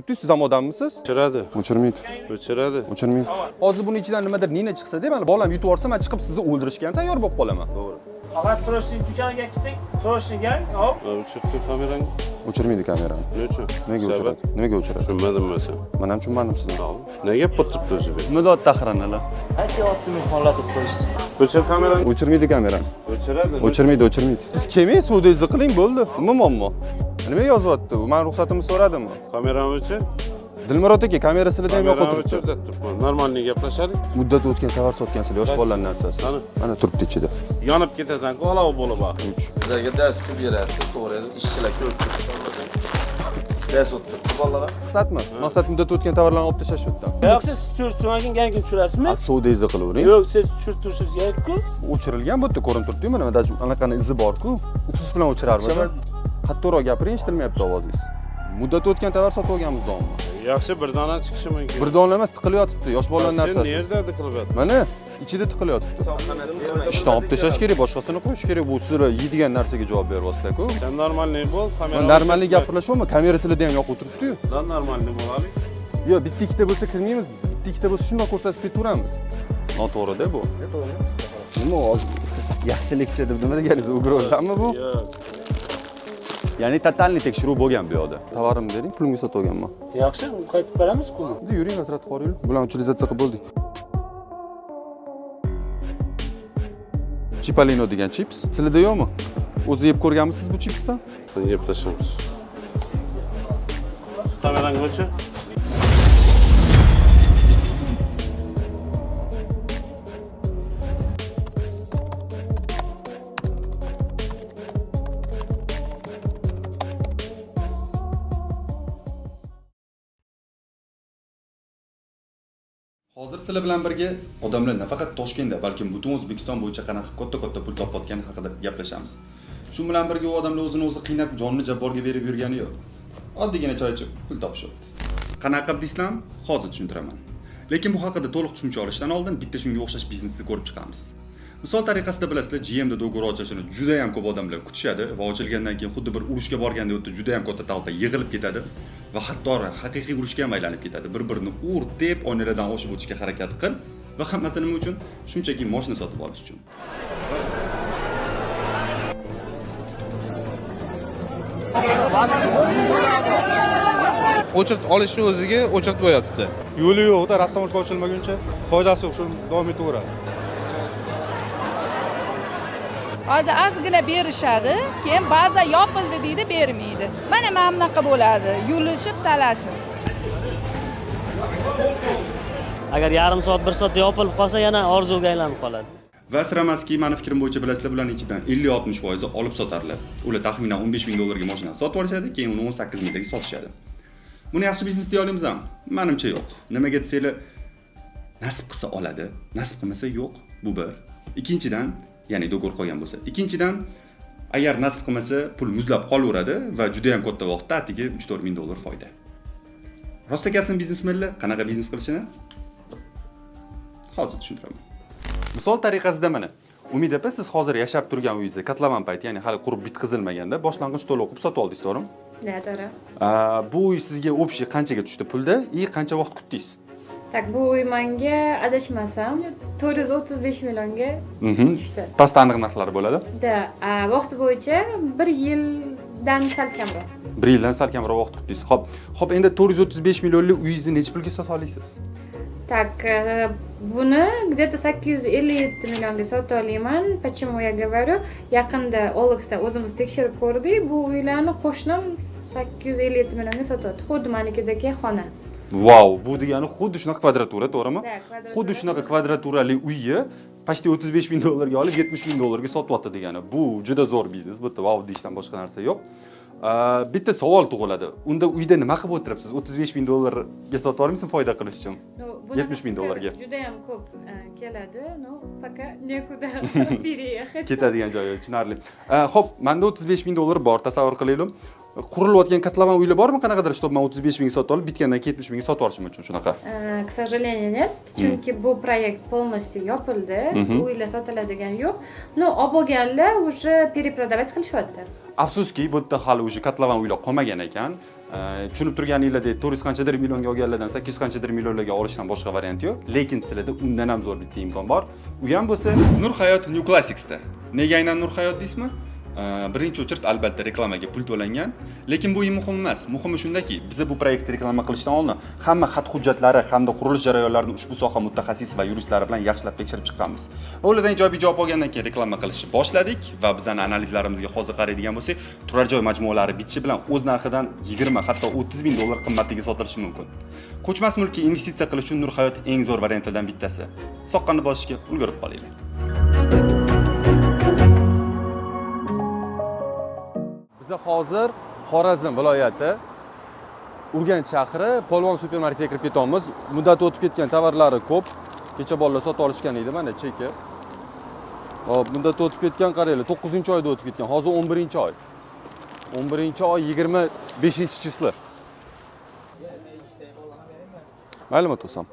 Siz ham odammisiz? O'chiradi. O'chirmaydi. O'chiradi. O'chirmaydi. Hozir buni ichidan nimadir nina chiqsa-da, mana bolam yutib olsa, men chiqib sizni o'ldirishga ham tayyor bo'lib qolaman. To'g'ri. Faqat proshnik uchaniga ketdik. Proshniga, hop. O'chirdi kamerang. O'chirmaydi kamerani. Nima uchun? Nimaga o'chiradi? Nimaga o'chiradi? Tushunmadim men sen. Men ham tushunmadim sizni. Nega bo'tibdi o'zi bu? Midod tahranalar. Aytyapti mehmonlatib qo'yishdi. O'chir kamerani. O'chirmaydi kamerani. O'chiradi. O'chirmaydi. Siz kelmang, suvdingizni qiling, bo'ldi. Nima muammo? Nima yozyapti? U men ruxsatimni so'radimmi? Kamerani o'chir. Dilmurod aka, kamera silida ham yo'q Kamerani o'chir o'tiribdi. deb turibman. Normalniy gaplashaylik. Muddat o'tgan tovar sotgansizlar, yosh bolalar narsasi. Mana turibdi ichida. Yonib ketasan-ku, olov bo'lib baq. Bizlarga dars qilib berasiz, to'g'ri edi. Ishchilar ko'rib turibdi. Dars o'tibdi bolalar. Maqsadmi? Maqsad muddat o'tgan tovarlarni olib tashlash shu yerdan. Yo'q, siz tushirtirmagan gankin tushirasizmi? Suvdingizni qilavering. Yo'q, siz tushirtirishingiz kerak-ku. O'chirilgan bu yerda ko'rinib turibdi-yu, mana даже anaqani izi bor-ku. Uksus bilan o'chirarmiz. Qattiqroq gapiring, eshitilmayapti ovozingiz. Muddat o'tgan tovar sotib olganmiz dommi. Yaxshi bir dona chiqishi mumkin. Bir dona emas, tiqilyotibdi, yosh bolalar Sen narsasi. nerda tiqilyapti? Mana ichida tiqilyotibdi. Ishdan olib tashlash kerak, boshqasini qo'yish kerak. Bu sizlar yeydigan narsaga javob beryapsizlar-ku. Sen normalniy bo'l, kamera. Normalniy gapirishyapman, kamera silida ham yo'q o'tiribdi-yu. Lan normalniy bo'laylik. Yo'q, bitta ikkita bo'lsa kirmaymiz biz. Bitta ikkita bo'lsa shundoq ko'rsatib ketaveramiz. Noto'g'ri-da bu. Nima hozir? Yaxshilikchi deb nima deganingiz? Ugrozami bu? Yo'q. Ya'ni totalniy tekshiruv bo'lgan bu yoqda. Tovarimni bering, pulimga sotib olganman. Yaxshi, qaytib beramiz-ku. Yuring, hazrat qo'yinglar. Bular utilizatsiya qilib bo'ldik. Chipalino degan chips. Sizlarda yo'qmi? O'zi yeb ko'rganmisiz bu chipsdan? Yeb tashlaymiz. Kamerang o'chir. Hozir sizlar bilan birga odamlar nafaqat Toshkentda, balki butun O'zbekiston bo'yicha qanaqa katta pul topayotgani haqida gaplashamiz. Shu bilan birga u odamlar o'zini o'zi qiynab, jonni jabborga berib yurgani yo'q. Oddiygina choy ichib pul topishyapti. Qanaqa deysam, hozir tushuntiraman. Lekin bu haqida to'liq tushuncha olishdan oldin bitta shunga o'xshash biznesni ko'rib chiqamiz. Misol tariqasida bilasizlar, GMda do'kon ochilishini juda ham ko'p odamlar kutishadi va ochilgandan keyin xuddi bir urushga borganda o'tda juda ham katta talpa yig'ilib ketadi va hatto haqiqiy urushga ham aylanib ketadi. Bir-birini ur, deb oynalardan oshib o'tishga harakat qil va hammasi nima uchun? Shunchaki mashina sotib olish uchun. O'chirt olishni o'ziga o'chirt bo'yatibdi. Yo'li yo'q-da, rastamojga ochilmaguncha foydasi yo'q, shu davom etaveradi. Hozir ozgina berishadi, keyin ba'zan yopildi deydi, bermaydi. Mana bunaqa bo'ladi, yulishib, talashib. Agar yarim soat, 1 soatda yopilib qolsa, yana orzuga aylanib qoladi. Va siramaski, meni fikrim bo'yicha bilasizlar, bularning ichidan 50-60% olib sotarlar. Ular taxminan 15 ming dollarga mashina sotib olishadi, keyin uni 18 mingga sotishadi. Buni yaxshi biznes deya olamizmi? Menimcha yo'q. Nimaga desanglar, nasib qilsa oladi, nasib qilmasa yo'q. Bu bir. Ikkinchidan, ya'ni do'kon qo'ygan bo'lsa. Ikkinchidan, agar nasib qilmasa, pul muzlab qolaveradi va juda ham katta vaqtda atigi 3-4 ming dollar foyda. Rostakasini biznesmenlar qanaqa biznes qilishini hozir tushuntiraman. Misol tariqasida mana Umid opa, siz hozir yashab turgan uyingizda katlaman payti, ya'ni hali qurib bitkazilmaganda boshlang'ich to'lov qilib sotib oldingiz, to'g'rimi? Да, to'g'ri. Bu uy sizga общий qanchaga tushdi pulda va qancha vaqt kutdingiz? Tak, bu uy menga adashmasam 435 millionga tushdi. Past aniq narxlari bo'ladi? Da, vaqt bo'yicha 1 yildan sal kamroq. 1 yildan sal kamroq vaqt kutdingiz. Xo'p, endi 435 millionlik uyingizni necha pulga sota olasiz? Так, buni где-то 857 millionga sota olaman. Почему я говорю? Yaqinda Olixda o'zimiz tekshirib ko'rdik. Bu uylarni qo'shnim 857 millionga sotyapti. Xuddi menikidagi xona. Wow, bu degani xuddi shunaqa kvadratura, to'g'rimi? kvadratura. Xuddi shunaqa kvadraturali uyni почти 35 ming dollarga olib 70 ming dollarga sotyapti degani. Bu juda zo'r biznes. Bu yerda wow deyishdan boshqa narsa yo'q. Bitta savol tug'iladi. Unda uyda nima qilib o'tiribsiz? 35 ming dollarga sotib olmaysizmi foyda qilish uchun? 70 ming dollarga. Juda ham ko'p keladi, no, пока некуда переехать. Ketadigan joyi tushunarli. Xo'p, menda 35 ming dollar bor, tasavvur qilaylik. Qurilayotgan katlaman uylar bormi? Qanaqadir, чтобы men 35 ming sotib olib, bitgandan keyin 70 ming sotib olishim uchun shunaqa. К сожалению, нет. Chunki bu proyekt полностью yopildi. Uylar sotiladigan yo'q. No, olib bo'lganlar уже перепродавать qilishyapti. Afsuski, bu yerda hali o'sha katlaman uylar qolmagan ekan. tushunib turganingizdek 400 qanchadir millionga olganlardan 800 qanchadir millionlarga olishdan boshqa variant yo'q, lekin sizlarda undan ham zo'r bitta imkon bor. U ham bo'lsa Nur Hayot New Classics'da. Nega aynan Nur Hayot deysizmi? Birinchi o'chirt albatta reklamaga pul to'langan, lekin bu muhim emas. Muhimi shundaki, biz bu proyektni reklama qilishdan oldin hamma xat hujjatlari hamda qurilish jarayonlarini ushbu soha mutaxassis va yuristlari bilan yaxshilab tekshirib chiqqanmiz. Va ulardan ijobiy javob olgandan keyin reklama qilishni boshladik va bizning analizlarimizga hozir qaraydigan bo'lsak, turar joy majmualari bitishi bilan o'z narxidan 20 hatto 30 ming dollar qimmatliga sotilishi mumkin. Ko'chmas mulkka investitsiya qilish uchun Nur Hayot eng zo'r variantlardan bittasi. Soqqani bosishga ulgurib qolinglar. Hozir Xorazm viloyati Urganch shahri Polvon supermarketiga kirib ketamiz. Muddati o'tib ketgan tovarlari ko'p. Kecha bolalar sotib olishgan edi, mana cheki. Hop, muddati o'tib ketgan qaranglar, 9-oyda o'tib ketgan. Hozir 11-oy. 11-oy 25-chisli. Ma'lumot olsam.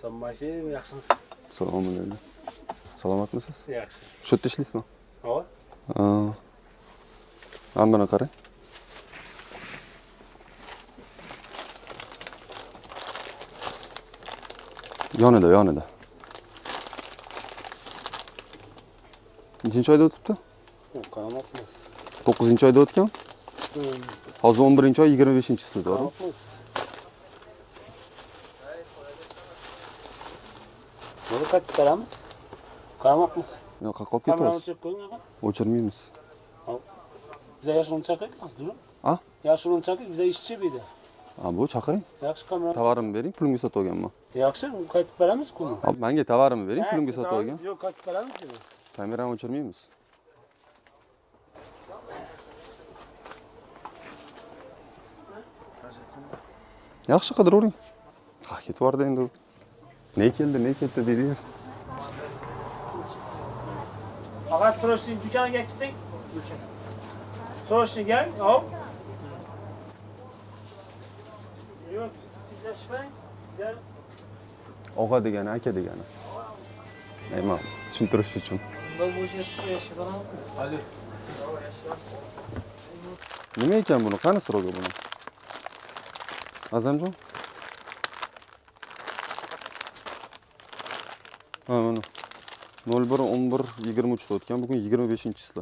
Sanmaysiz, yaxshimisiz? Assalomu alaykum. Salomatmisiz? Yaxshi. Shu yerda ishlaysizmi? Ha. Mana qarang. Yonida. Nechinchi oyda o'tibdi? Qaramoqmiz. 9-oyda o'tgan? Hozir 11-oy 25-chisi, to'g'ri? Buni qaytib beramiz. Qaramoqmiz. Yo'q, qolib ketyapsiz. O'chirmaymiz. Biza yashirin chaqiramiz, durib. Ha? Yashirin chaqir, biza ishchi bedi. Ha, bu chaqiring. Yaxshi kamera. Tovarimni bering, pulimga sotib olganman. Yaxshi, qaytib beramiz-ku. Hop, menga tovarimni bering, pulimga sotib olgan. Yo'q, qaytib beramiz dedi. Kamerani o'chirmaymiz. Yaxshi qidiravering. Ha, ketib bordi endi. Ne keldi, ne ketdi dedi. Faqat Troshning dukaniga ketdik. Troshniga, hop. Yo'q, izlashmang. Gel. Og'a degani, aka degani. Ayman, tushuntirish uchun. Nima ekan buni? Qani srogi buni? Azamjon? Ha, mana. 01-11-23 da o'tgan, bugun 25-chisi.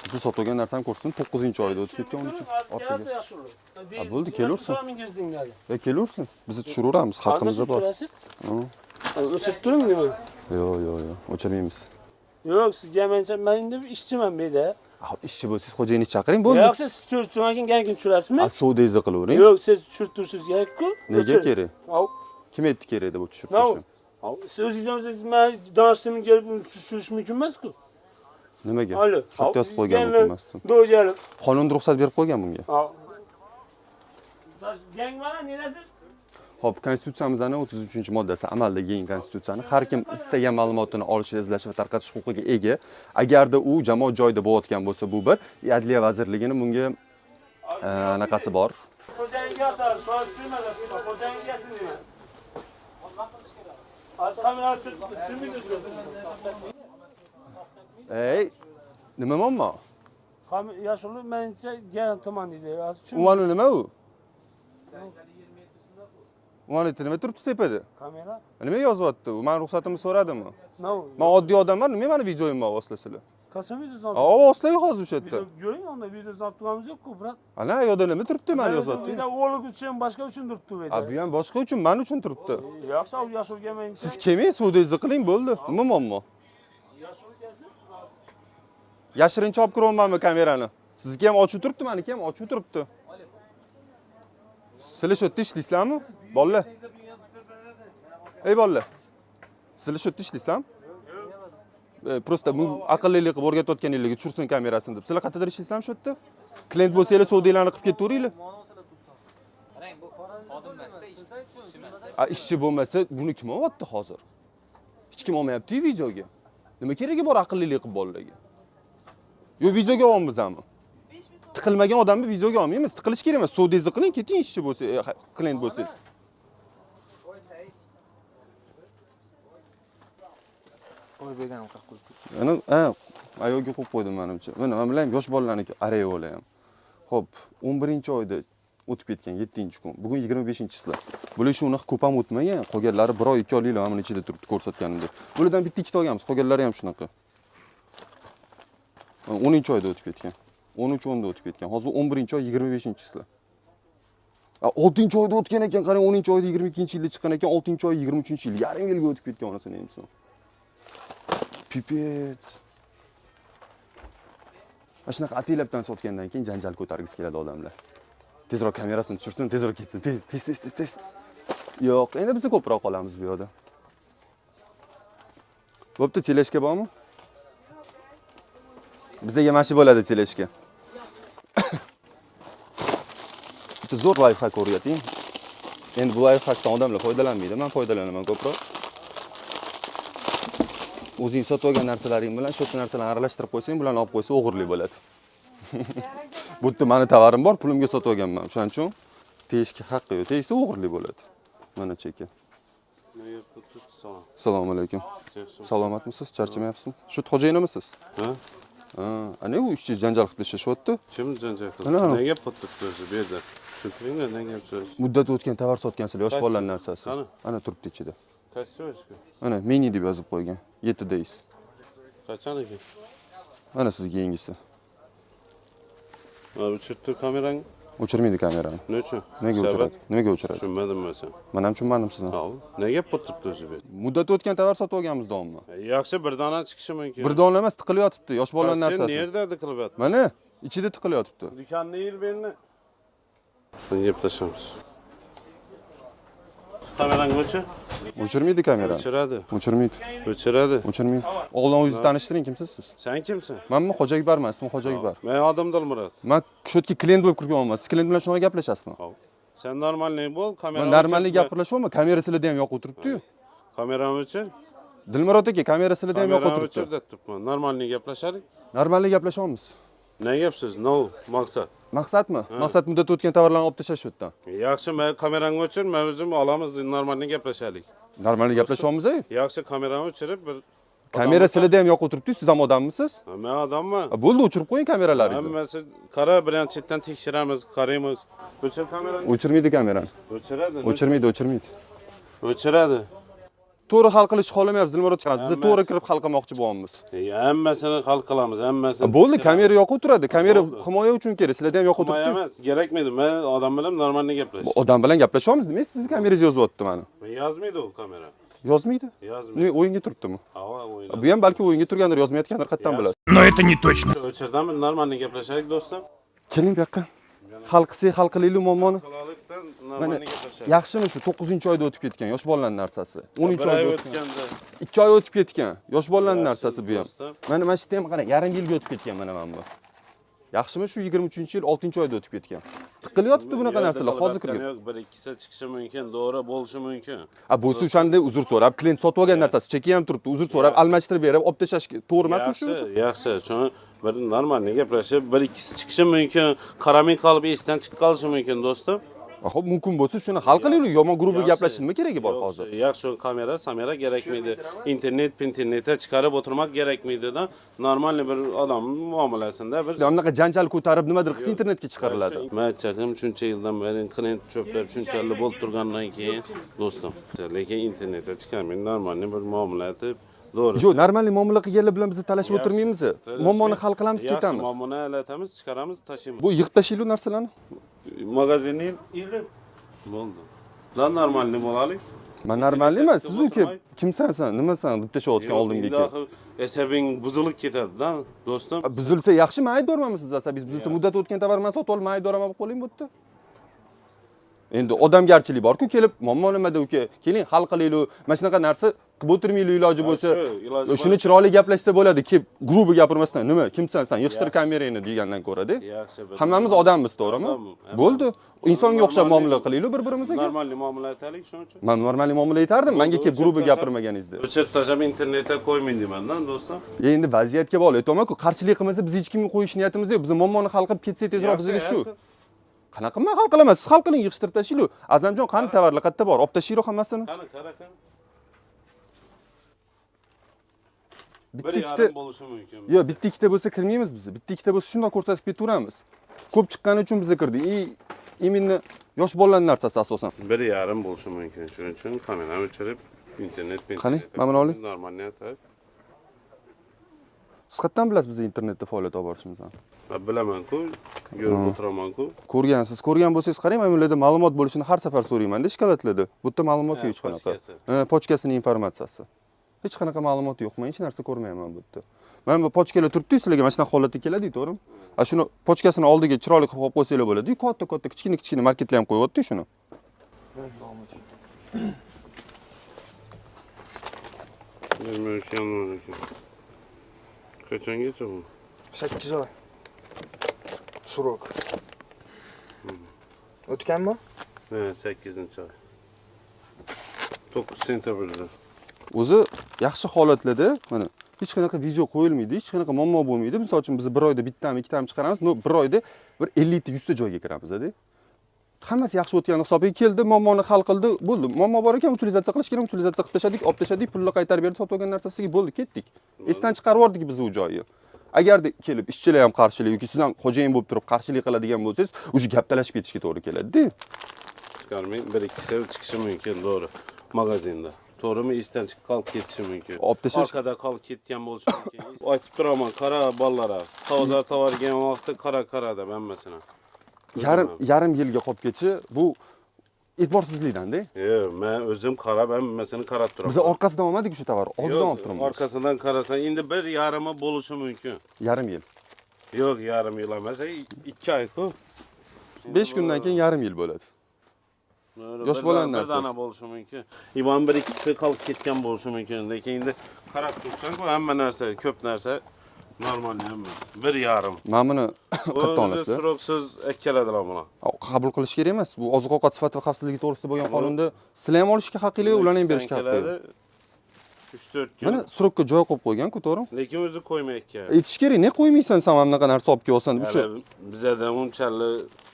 Bizni sotib olgan narsani ko'rsin, 9-oyda o'tib ketgan, onun uchun ortiga. Ha, bo'ldi, kelaversin. Kelaversin. Biz tushiraveramiz, haqqimiz bor. O'chirib turing nima? Yo'q, o'chirmaymiz. Yo'q, sizga men endi ishchiman beda. İşçi bo'lsangiz, xo'jayinni chaqiring, bo'ldi. Yo'q, siz tushirtirgan keyin tushirasizmi? Suvdayni qilavering. Yo'q, siz tushirtirsiz kerak-ku. Nega kerak? Kim aytdi kerak deb tushirtirishim? Siz o'zingiz men donishimga kelib tushirish mumkin emas-ku. Nimaga? Xat yozib qo'ygan emasdim. Do'jalib. Qonunda ruxsat berib qo'ygan bunga. Gang mana nerasi? Hop, Konstitutsiyamizning 33-moddasi amaldagi eng konstitutsiyani har kim istagan ma'lumotni olish, izlash va tarqatish huquqiga ega. Agarda u jamoat joyida bo'layotgan bo'lsa, bu bir Adliya vazirligining bunga anaqasi bor. Xo'jayinga atar, soat tushmadi, xo'jayinga nima? Az kamera Ey, nima muammo? Yashirli mencha gan tomon deydi. Uvani nima u? Uvani nima turibdi tepada? Kamera. Nima yozyapti? U men ruxsatimni so'radimi? Men oddiy odamman, nima meni videoyimni ovoslasizlar? Qachon videoni? Ovoslang hozir o'sha yerda. Ko'ring, unda videoni olib turamiz yo'q-ku, brat. Ana, yo'da nima turibdi meni yozyapti? Menda o'g'lik uchun, boshqa uchun turibdi bu yerda. Bu ham boshqa uchun, men uchun turibdi. Yaxshi, yashirga men. Siz kelmang, suvdayni qiling, bo'ldi. Nima muammo? Yashirincha olib kiramanmi kamerani? Sizga ham ochiq turibdi, meniki ham ochiq turibdi. Sizlar shu yerda ishlaysizlarmi? Bolalar. Ey bolalar. Sizlar shu yerda ishlaysizlarmi? Просто bu aqllilik qilib o'rgatayotganinglarga tushirsin kamerasini deb. Sizlar qayerdadir ishlaysizlarmi shu yerda? Klient bo'lsanglar, savdolarni qilib ketaveringlar. Qarang, bu xodim emasda ishchi. Ishchi bo'lmasa, buni kim olyapti hozir? Hech kim olmayapti-ku videoga. Nima keragi bor aqllilik qilib bolalarga? Yo, videoga olamiz hammi. Tiqilmagan odamni videoga olmaymiz. Tiqilish kerak emas. Savdoingizni qiling, keting ishchi bo'lsa, klient bo'lsangiz. qo'yib berganim qilib qo'yib. Ana, ayolga qo'yib qo'ydim menimcha. Mana men bilan yosh bolalarniki areola ham. Xo'p, 11-oyda o'tib ketgan 7-kun. Bugun 25-sizlar. Bular shuni ko'p ham o'tmagan. Qolganlari 1 oy 2 oyliklar mana ichida turibdi ko'rsatganimda. Bulardan bitta ikkita olganmiz. Qolganlari ham shunaqa. 10-oyda o'tib ketgan. 13-oyda o'tib ketgan. Hozir 11-oy 25-sizlar. 6-oyda o'tgan ekan, qarang 10-oyda 22-yilda chiqqan ekan, 6-oy 23-yil, yarim yilga o'tib ketgan onasini endi. Pipet. Mana shunaqa atilabdan sotgandan keyin janjal ko'targisi keladi odamlar. Tezroq kamerasini tushirsin, tezroq ketsin, tez. Yo'q, endi biz ko'proq qolamiz bu yerda. Bo'pti, teleshka bormi? Bizga mana shu bo'ladi teleshka. Bitta zo'r lifehack o'rgating. Endi bu lifehackdan odamlar foydalanmaydi, men foydalanaman ko'proq. O'zing sotib olgan narsalaring bilan shu narsalarni aralashtirib qo'ysang, bularni olib qo'ysa o'g'irlik bo'ladi. Bu yerda meni tovarim bor, pulimga sotib olganman. Shuning uchun tegishga haqqi yo'q. Tegsa o'g'irlik bo'ladi. Mana cheka. Assalomu alaykum. Salomatmisiz? Charchamayapsizmi? Shu xo'jayinimisiz? Ha? Ana u ishchi janjal qilib ishlashyapti. Kim janjal qildi? Ana. Nega potibdi o'zi bu yerda? Tushuntiringlar, nega so'z? Muddat o'tgan tovar sotgansizlar, yosh bolalar narsasi. Qani? Ana turibdi ichida. Qaysi? Ana mini deb yozib qo'ygan. 7days. Qachon ekan? Mana sizga yengisi. Mana bu chertdi kamerang. O'chirmaydi kamerani. Nechun? Nega o'chiradi? Nimaga o'chiradi? Tushunmadim men sen. Men ham tushunmadim sizni. Ha, nega potibdi o'zi bu yerda? Muddat o'tgan tovar sotib olganmiz davomli. Yaxshi bir dona chiqishi mumkin. Bir dona emas, tiqilib yotibdi, yosh bolalar Sen narsasi. nerda qilyapti? Mana ichida tiqilib yotibdi. Dukanni yil berni. Sen yeb tashlamiz. Kamerang o'chi? O'chirmaydi kamerani. O'chiradi. O'chirmaydi. O'chiradi. O'chirmaydi. Oldin o'zingizni tanishtiring, kimsiz siz? Sen kimsan? Menmi Xo'jaybarman, ismim Xo'jaybar. Men Odam Dilmurod. Men shu yerga klient bo'lib kirganman. Siz klient bilan shunaqa gaplashasizmi? Sen normalniy bo'l, kamera. Men normalniy gapirishyapman, kamera sizlarda ham yo'q o'tiribdi-yu. Kameram o'chi? Dilmurod aka, kamera sizlarda ham yo'q o'tiribdi. O'chirdi debman. Normalniy gaplashalik. Normalniy gaplashyapmiz. Ne gapsiz? No, maqsad. Maqsadmi? Maqsad muddat o'tgan tovarlarni olib tashlash shu yerdan. Yaxshi, men kamerangni o'chir, men o'zim olamiz, normalniy gaplashalik. Normalniy gaplashyapmiz-ku. Yaxshi, kamerani o'chirib bir kamera sizlarda ham yo'q o'tiribdi, siz ham odammisiz? Men odamman. Bo'ldi, o'chirib qo'ying kameralaringizni. Hammasi qara, birinchi chetdan tekshiramiz, qaraymiz. O'chir kamerani. O'chirmaydi kamerani. O'chiradi. O'chirmaydi. O'chiradi. To'g'ri hal qilishni xohlamayapsiz, Dilmurod aka. Biz to'g'ri kirib hal qilmoqchi bo'lamiz. Hammasini hal qilamiz, hammasini. Bo'ldi, kamera yo'q o'tiradi. Kamera himoya uchun kerak. Sizlarda ham yo'q o'tiribdi. Emas, kerakmaydi. Men odam bilan normalniy gaplashamiz. Odam bilan gaplashyapmiz, nima sizni kamerangiz yozyapti meni? Yozmaydi u kamera. Yozmaydi? Yozmaydi. Nima o'yinga turibdimi? Ha, o'yin. Bu ham balki o'yinga turgandir, yozmayotgandir, qayerdan bilasiz? O'chirdanmi, normalniy gaplashalik do'stim. Keling bu yoqqa. Hal qilsak, hal qilaylik muammoni. Qilalikdan Mana normalniy gaplashalik. yaxshimi shu 9-oyda o'tib ketgan yosh bolalar narsasi. 13-oyda o'tganda 2 oy o'tib ketgan yosh bolalar narsasi bu ham. Mana mana shu yerda ham qarang, yarim yilga o'tib ketgan mana bu. Yaxshimi shu 23-yil 6-oyda o'tib ketgan. Tiqilyapti bunaqa narsalar hozir kirgan. Bir ikkisi chiqishi mumkin, to'g'ri bo'lishi mumkin. Bo'lsa o'shanda uzr so'rab, klient sotib olgan narsasi cheki ham turibdi, uzr so'rab, almashtirib berib, olib tashlash to'g'ri emasmi shu? Yaxshi, shuni bir normalniy gaplashib, bir ikkisi chiqishi mumkin, qaramay qolib esdan chiqib qolishi mumkin do'stim. Xo'p, mumkin bo'lsa shuni hal qilaylik. Yomon guruhga gaplashishning nima keragi bor hozir? Yaxshi, kamera kerakmaydi. Internetga chiqarib o'tirmak kerakmaydi-da. Normalniy bir odam muomalasida bir Bunaqa janjal ko'tarib nimadir qilsa internetga chiqariladi. Men aytdim, shuncha yildan beri klient cho'plab shunchalik bo'lib turgandan keyin do'stim, lekin internetga chiqarmay normalniy bir muomala qilib to'g'ri. Yo'q, normalniy muomala qilganlar bilan biz talashib o'tirmaymiz. Muammoni hal qilamiz, ketamiz. Muammoni halatamiz, chiqaramiz, tashlaymiz. Bu yig'ib tashlaylik narsalarni. Magazinni yilib bo'ldi. Lan normalniy bo'laylik. Men normalniy emas, siz uka kimsan sen? Nimasan deb tashlayotgan oldimga kelib. Asabing buzilib ketadi-da, do'stim. Buzilsa yaxshi, men aybdorman siz asabingiz buzilsa, muddat o'tgan tovarni men sotib olib, men aybdorman bo'lib qo'ling bu yerda. Endi odamgarchilik bor-ku, kelib, muammo nimada uka? Keling, hal qilaylik. Mana shunaqa narsa qilib o'tirmaylik iloji bo'lsa. Shuni chiroyli gaplashsa bo'ladi, kelib grubi gapirmasdan, nima? Kimsan sen? Yig'ishtir kamerangni degandan ko'ra-da. Hammamiz odammiz, to'g'rimi? Bo'ldi. Insonga o'xshab muomala qilaylik bir-birimizga. Normalniy muomala aytaylik shuning uchun. Men normalniy muomala aytardim, menga kelib grubi gapirmaganingizda. O'chirib tashlab internetga qo'ymayman deyman-da, do'stim. Endi vaziyatga bog'liq aytaman-ku, qarshilik qilmasa biz hech kimga qo'yish niyatimiz yo'q. Biz muammoni hal qilib ketsak tezroq bizga shu. Qanaqa men hal qilaman? Siz hal qiling, yig'ishtirib tashlaylik. Azamjon, qani tovarlar qayerda bor? Olib tashlaylik hammasini. Qani, qara. bir bitta ikkita yarim bo'lishi mumkin. yo'q, bitta ikkita bo'lsa kirmaymiz biz. Bitta ikkita bo'lsa shundoq ko'rsatib ketaveramiz. Ko'p chiqqani uchun biz kirdik. Именно yosh bolalar narsasi asosan. 1,5 bo'lishi mumkin. Shuning uchun kamerani o'chirib, internet Qani, mana buni oling. Normalniy aytib. Siz qayerdan bilasiz biz internetda faoliyat olib borishimizni? Bilaman-ku, ko'rib o'tiraman-ku. Ko'rgansiz, ko'rgan bo'lsangiz qarang, men ularda ma'lumot bo'lishini har safar so'rayman-da shikolatlarda. Bu yerda ma'lumot yo'q hech qanaqa. Pochkasining informatsiyasi. Hech qanaqa ma'lumot yo'q. Men hech narsa ko'rmayman bu yerda. Mana bu pochkalar turibdi, sizlarga mana shunaqa holatda keladi, to'g'rimi? A shuni pochkasini oldiga chiroyli qilib qo'yib qo'ysanglar bo'ladi. Katta, kichkina marketlar ham qo'yibdi shuni. Qachongacha bu? 8 oy. Surok. O'tganmi? Ha, 8-oy. 9 sentyabrda. O'zi yaxshi holatlarda mana hech qanaqa video qo'yilmaydi, hech qanaqa muammo bo'lmaydi. Misol uchun biz bir oyda bittami, ikkitami chiqaramiz, bir oyda bir 50 ta 100 ta joyga kiramiz-da. Hammasi yaxshi o'tgan hisobiga keldi, muammoni hal qildi, bo'ldi. Muammo bor ekan, utilizatsiya qilish kerak, utilizatsiya qilib tashadik, olib tashadik, pulni qaytarib berdi, sotib olgan narsasiga bo'ldi, ketdik. Esdan chiqarib yubordik biz u joyni. Agarda kelib ishchilar ham qarshilik yoki siz ham xo'jayin bo'lib turib qarshilik qiladigan bo'lsangiz, o'sha gap talashib ketishga to'g'ri keladi-da. Chiqarmang, 1-2 sev chiqishi mumkin, to'g'ri. Magazinda. To'g'rimi? Esdan chiqib qolib ketishi mumkin. Olib tashash orqada qolib ketgan bo'lishi mumkin. Aytib turaman, qara bolalar. Tovar tovargan vaqtda qara deb hammasini. yarim yilga qolib ketishi bu e'tiborsizlikdan-da. Yo'q, men o'zim qarab hammasini qarab turaman. Biz orqasidan olmadik o'sha tovar, oldidan olib turamiz. Orqasidan qarasang, endi 1,5 bo'lishi mumkin. Yarim yil. Yo'q, yarim yil emas, 2 oy-ku. 5 kundan keyin yarim yil bo'ladi. Yosh bolaning narsasi. Bir dana bo'lishi mumkin. Ivan 1-2 qolib ketgan bo'lishi mumkin. Lekin endi qarab tursan-ku, hamma narsa, ko'p narsa normal emas. 1,5. Men buni qayerdan olasizlar? Suroqsiz akkaladilar buni. Qabul qilish kerak emas. Bu oziq-ovqat sifati va xavfsizligi to'g'risida bo'lgan qonunda sizlar ham olishga haqinglar, ularni ham berishga haqinglar. 3-4 kun. Mana surokka joy qo'yib qo'ygan-ku, to'g'rimi? Lekin o'zi qo'ymayotgan. Aytish kerak, ne qo'ymaysan sen mana bunaqa narsa olib kelsan. O'sha bizada unchalik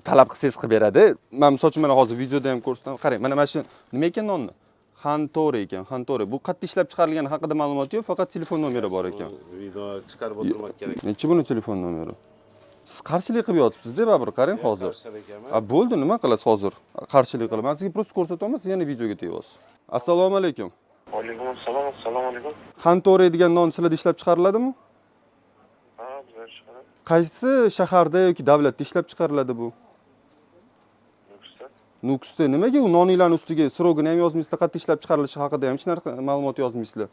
talab qilsangiz qilib beradi. Men misol uchun mana hozir videoda ham ko'rsataman. Qarang, mana shu nima ekan nonni? Xantore ekan, Xantore. Bu qayerda ishlab chiqarilgani haqida ma'lumot yo'q, faqat telefon nomeri bor ekan. Video chiqarib o'tirmak kerak. Necha buni telefon nomeri? Siz qarshilik qilib yotibsiz-da, baribir qarang hozir. Bo'ldi, nima qilasiz hozir? Qarshilik qilib. Men sizga prosta ko'rsatyapman, siz yana videoga tegasiz. Assalomu alaykum. Alaykum assalom, assalomu alaykum. Xantore degan non sizlarda ishlab chiqariladimi? Ha, bizlar chiqaradi. Qaysi shaharda yoki davlatda ishlab chiqariladi bu? Nukusda. Nukusda. Nimaga u noninglarning ustiga srogini ham yozmaysizlar, qayerda ishlab chiqarilishi haqida ham hech narsa ma'lumot yozmaysizlar?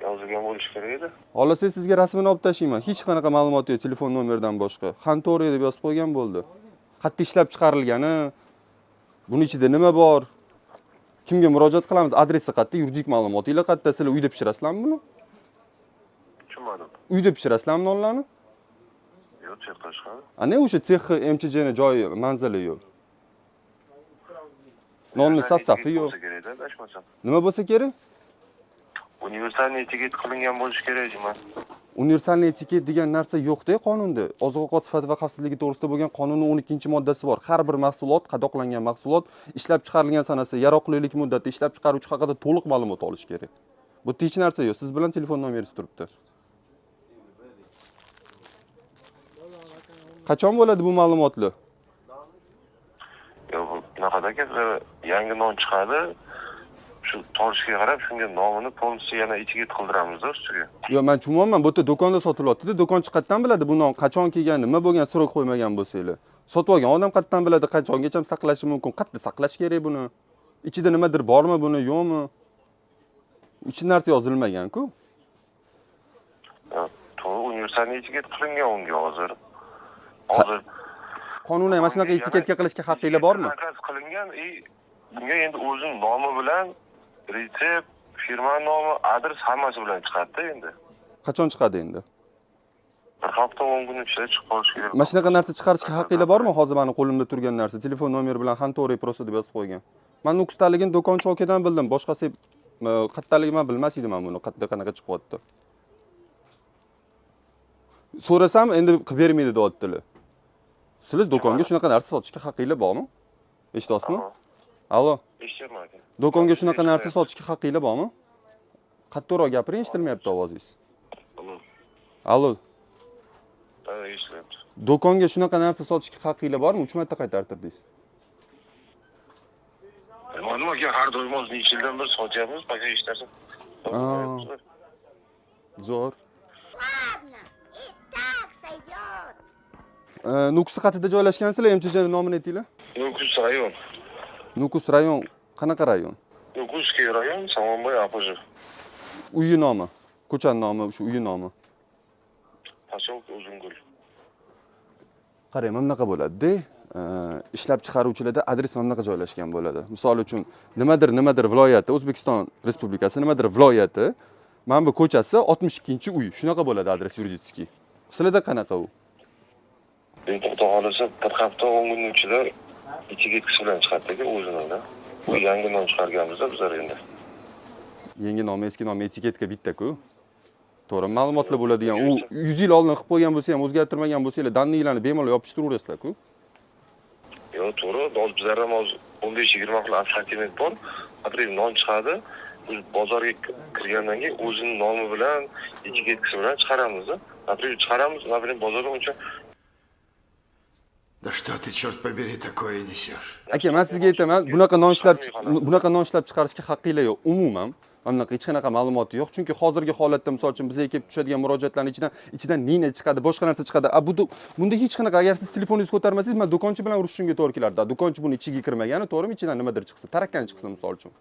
Yozilgan bo'lishi kerak edi. Xohlasangiz sizga rasmini olib tashlayman. Hech qanaqa ma'lumot yo'q, telefon nomeridan boshqa. Xantore deb yozib qo'ygan bo'ldi. Qayerda ishlab chiqarilgani, buning ichida nima bor? Kimga murojaat qilamiz? Adresi qayerda? Yuridik ma'lumotinglar qayerda? Sizlar uyda pishirasizlarmi buni? Tushunmadim. Uyda pishirasizlarmi nonlarni? Yo'q, chexda chiqadi. Ana o'sha texni MCJning joyi, manzili yo'q. Nonni sostavi yo'q. Nima bo'lsa kerak? Universalniy etiket qilingan bo'lishi kerak, jima. Universalniy etiket degan narsa yo'q-da qonunda. Oziq-ovqat sifati va xavfsizligi to'g'risida bo'lgan qonunning 12-moddasi bor. Har bir mahsulot, qadoqlangan mahsulot ishlab chiqarilgan sanasi, yaroqlilik muddati, ishlab chiqaruvchi haqida to'liq ma'lumot olish kerak. Bu yerda hech narsa yo'q. Siz bilan telefon nomeringiz turibdi. Qachon bo'ladi bu ma'lumotlar? Yo'q, bunaqadagi yangi non chiqadi. Shu torishga qarab, shunga nomini polisi yana etiket qildiramiz ustiga. Yo'q, men tushunmayman. Bu yerda do'konda sotilyapti-da. Do'konchi qayerdan biladi bu non qachon kelgan, nima bo'lgan, srok qo'ymagan bo'lsanglar. Sotib olgan odam qayerdan biladi qachongacha saqlashi mumkin? Qayerda saqlash kerak buni? Ichida nimadir bormi buni, yo'qmi? Hech narsa yozilmagan-ku. To'g'ri, universalniy etiket qilingan unga hozir. Qonuniy mana shunaqa etiketga qilishga haqqinglar bormi? Zakaz qilingan, bunga endi o'zining nomi bilan retsept, firma nomi, adres hammasi bilan chiqadi endi. Qachon chiqadi endi? Bir hafta 10 kun ichida chiqib qolishi kerak. Mana shunaqa narsa chiqarishga haqqinglar bormi? Hozir meni qo'limda turgan narsa, telefon nomeri bilan Xantore prosta deb yozib qo'ygan. Men Nukusdaligini do'konchi okadan bildim. Boshqasi qayerdaligini men bilmas edim men buni, qayerda qanaqa chiqyapti. So'rasam endi qilib bermaydi deyaptilar. Sizlar do'konga shunaqa narsa sotishga haqqinglar bormi? Eshityapsizmi? Allo. Eshityapman aka. Do'konga shunaqa narsa sotishga haqqinglar bormi? Qattiqroq gapiring, eshitilmayapti ovozingiz. Alo. Allo. Ha, eshityapti. Do'konga shunaqa narsa sotishga haqqinglar bormi? 3 marta qaytartirdingiz. Ma'lum aka, har doim o'z necha yildan beri sotyapmiz, paka hech narsa. Zo'r. Nukus qatida joylashgansizlar, MCJ nomini aytinglar. Nukus rayon. Nukus rayon qanaqa rayon? Nukusskiy rayon, Samonboy APJ. Uyi nomi, ko'cha nomi, shu uyi nomi. Posyolka Uzungul. Qarang, mana bunaqa bo'ladi-da. Ishlab chiqaruvchilarda adres mana bunaqa joylashgan bo'ladi. Misol uchun, nimadir viloyati, O'zbekiston Respublikasi nimadir viloyati, mana bu ko'chasi 62-uy. Shunaqa bo'ladi adres yuridiskiy. Sizlarda qanaqa u? Xudo xolasa bir hafta 10 kun ichida ichiga kisi bilan chiqadi-ku o'zini. Bu yangi nom chiqarganmiz-da bizlar endi. Yangi nom, eski nom, etiketka bitta-ku. To'g'ri, ma'lumotlar bo'ladigan. U 100 yil oldin qilib qo'ygan bo'lsa ham, o'zgartirmagan bo'lsanglar, danliklarni bemalol yopishtiraverarsizlar-ku. Yo'q, to'g'ri. Bizlar ham hozir 15-20 xil assortiment bor. Atrif non chiqadi. Biz bozorga kirgandan keyin o'zining nomi bilan, etiketkasi bilan chiqaramiz-da. Atrif chiqaramiz, например, bozorga uncha. Да что ты, черт побери, такое несешь? Aka, men sizga aytaman, bunaqa non ishlab chiqarishga haqqinglar yo'q. Umuman, mana hech qanaqa ma'lumoti yo'q. Chunki hozirgi holatda, misol uchun bizga kelib tushadigan murojaatlarning ichidan nina chiqadi, boshqa narsa chiqadi. Bunda hech qanaqa, agar siz telefoningizni ko'tarmasangiz, men do'konchi bilan urushishimga to'g'ri kelardi. Do'konchi buni ichiga kirmagani, to'g'rimi? Ichidan nimadir chiqsa, tarakkan chiqsa misol uchun.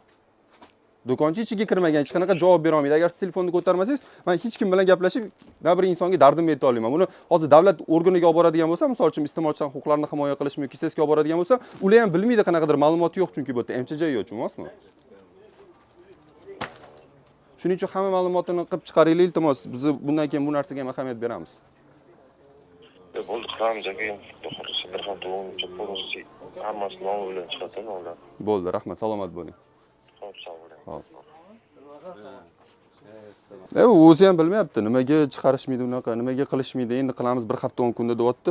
Do'konchi ichiga kirmagan, hech qanaqa javob bera olmaydi. Agar siz telefonni ko'tarmasangiz, men hech kim bilan gaplashib, na bir insonga dardimni ayta olmayman. Buni hozir davlat organiga olib boradigan bo'lsam, misol uchun iste'molchilar huquqlarini himoya qilishmi yoki SSga olib boradigan bo'lsam, ular ham bilmaydi, qanaqadir ma'lumoti yo'q chunki bu yerda MCJ yo'q, emasmi? Shuning uchun hamma ma'lumotini qilib chiqaringlar, iltimos. Biz bundan keyin bu narsaga ham ahamiyat beramiz. Bo'ldi, qilamiz aka. To'g'risi bir hafta o'ncha qo'risi hammasi nomi bilan chiqadi ular. Bo'ldi, rahmat, salomat bo'ling. Xo'p, sog' bo'ling. Xo'p. O'zi ham bilmayapti, nimaga chiqarishmaydi unaqa, nimaga qilishmaydi, endi qilamiz bir hafta 10 kunda deyapti.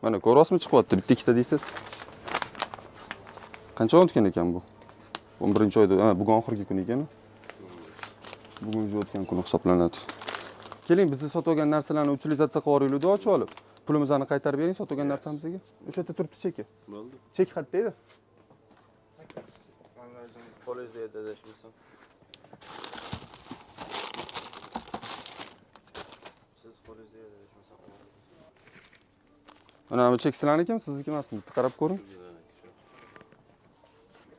Mana ko'ryapsizmi, chiqyapti, bitta ikkita deysiz. Qancha o'tgan ekan bu? 11-oyda, bugun oxirgi kun ekan. Bugun o'tgan kun hisoblanadi. Keling, bizni sotib olgan narsalarni utilizatsiya qilib yuboraylik, ochib olib. Pulimizni qaytarib bering, sotib olgan narsamizga. O'sha yerda turibdi cheki. Bo'ldi. Chek qayerda edi? Qo'lingizda adashmasin. Siz qo'lingizda adashmasin. Mana bu chek sizlarniki, sizniki emasmi? Bitta qarab ko'ring.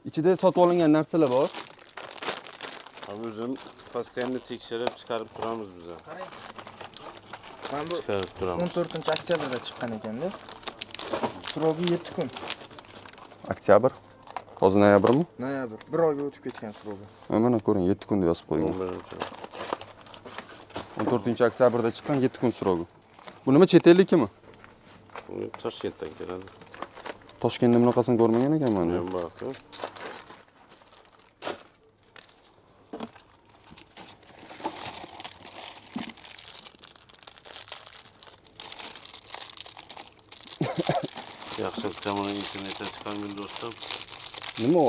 Ichida sotib olingan narsalar bor. O'zim postoyanno tekshirib chiqarib turamiz biz. Mana bu Chiqarib turamiz. 14-oktyabrda chiqqan ekanda. Surogi 7 kun. Oktyabr. Hozir noyabrmi? Noyabr. 1 oyga o'tib ketgan surogi. Mana ko'ring, 7 kun deb yozib qo'ygan. 14-oktyabrda chiqqan 7 kun surogi. Bu nima, chet ellikmi? Toshkentdan keladi. Toshkentda bunaqasini ko'rmagan ekanman. Bak. Yaxshilik tomoni internetga chiqargan do'stim. Nima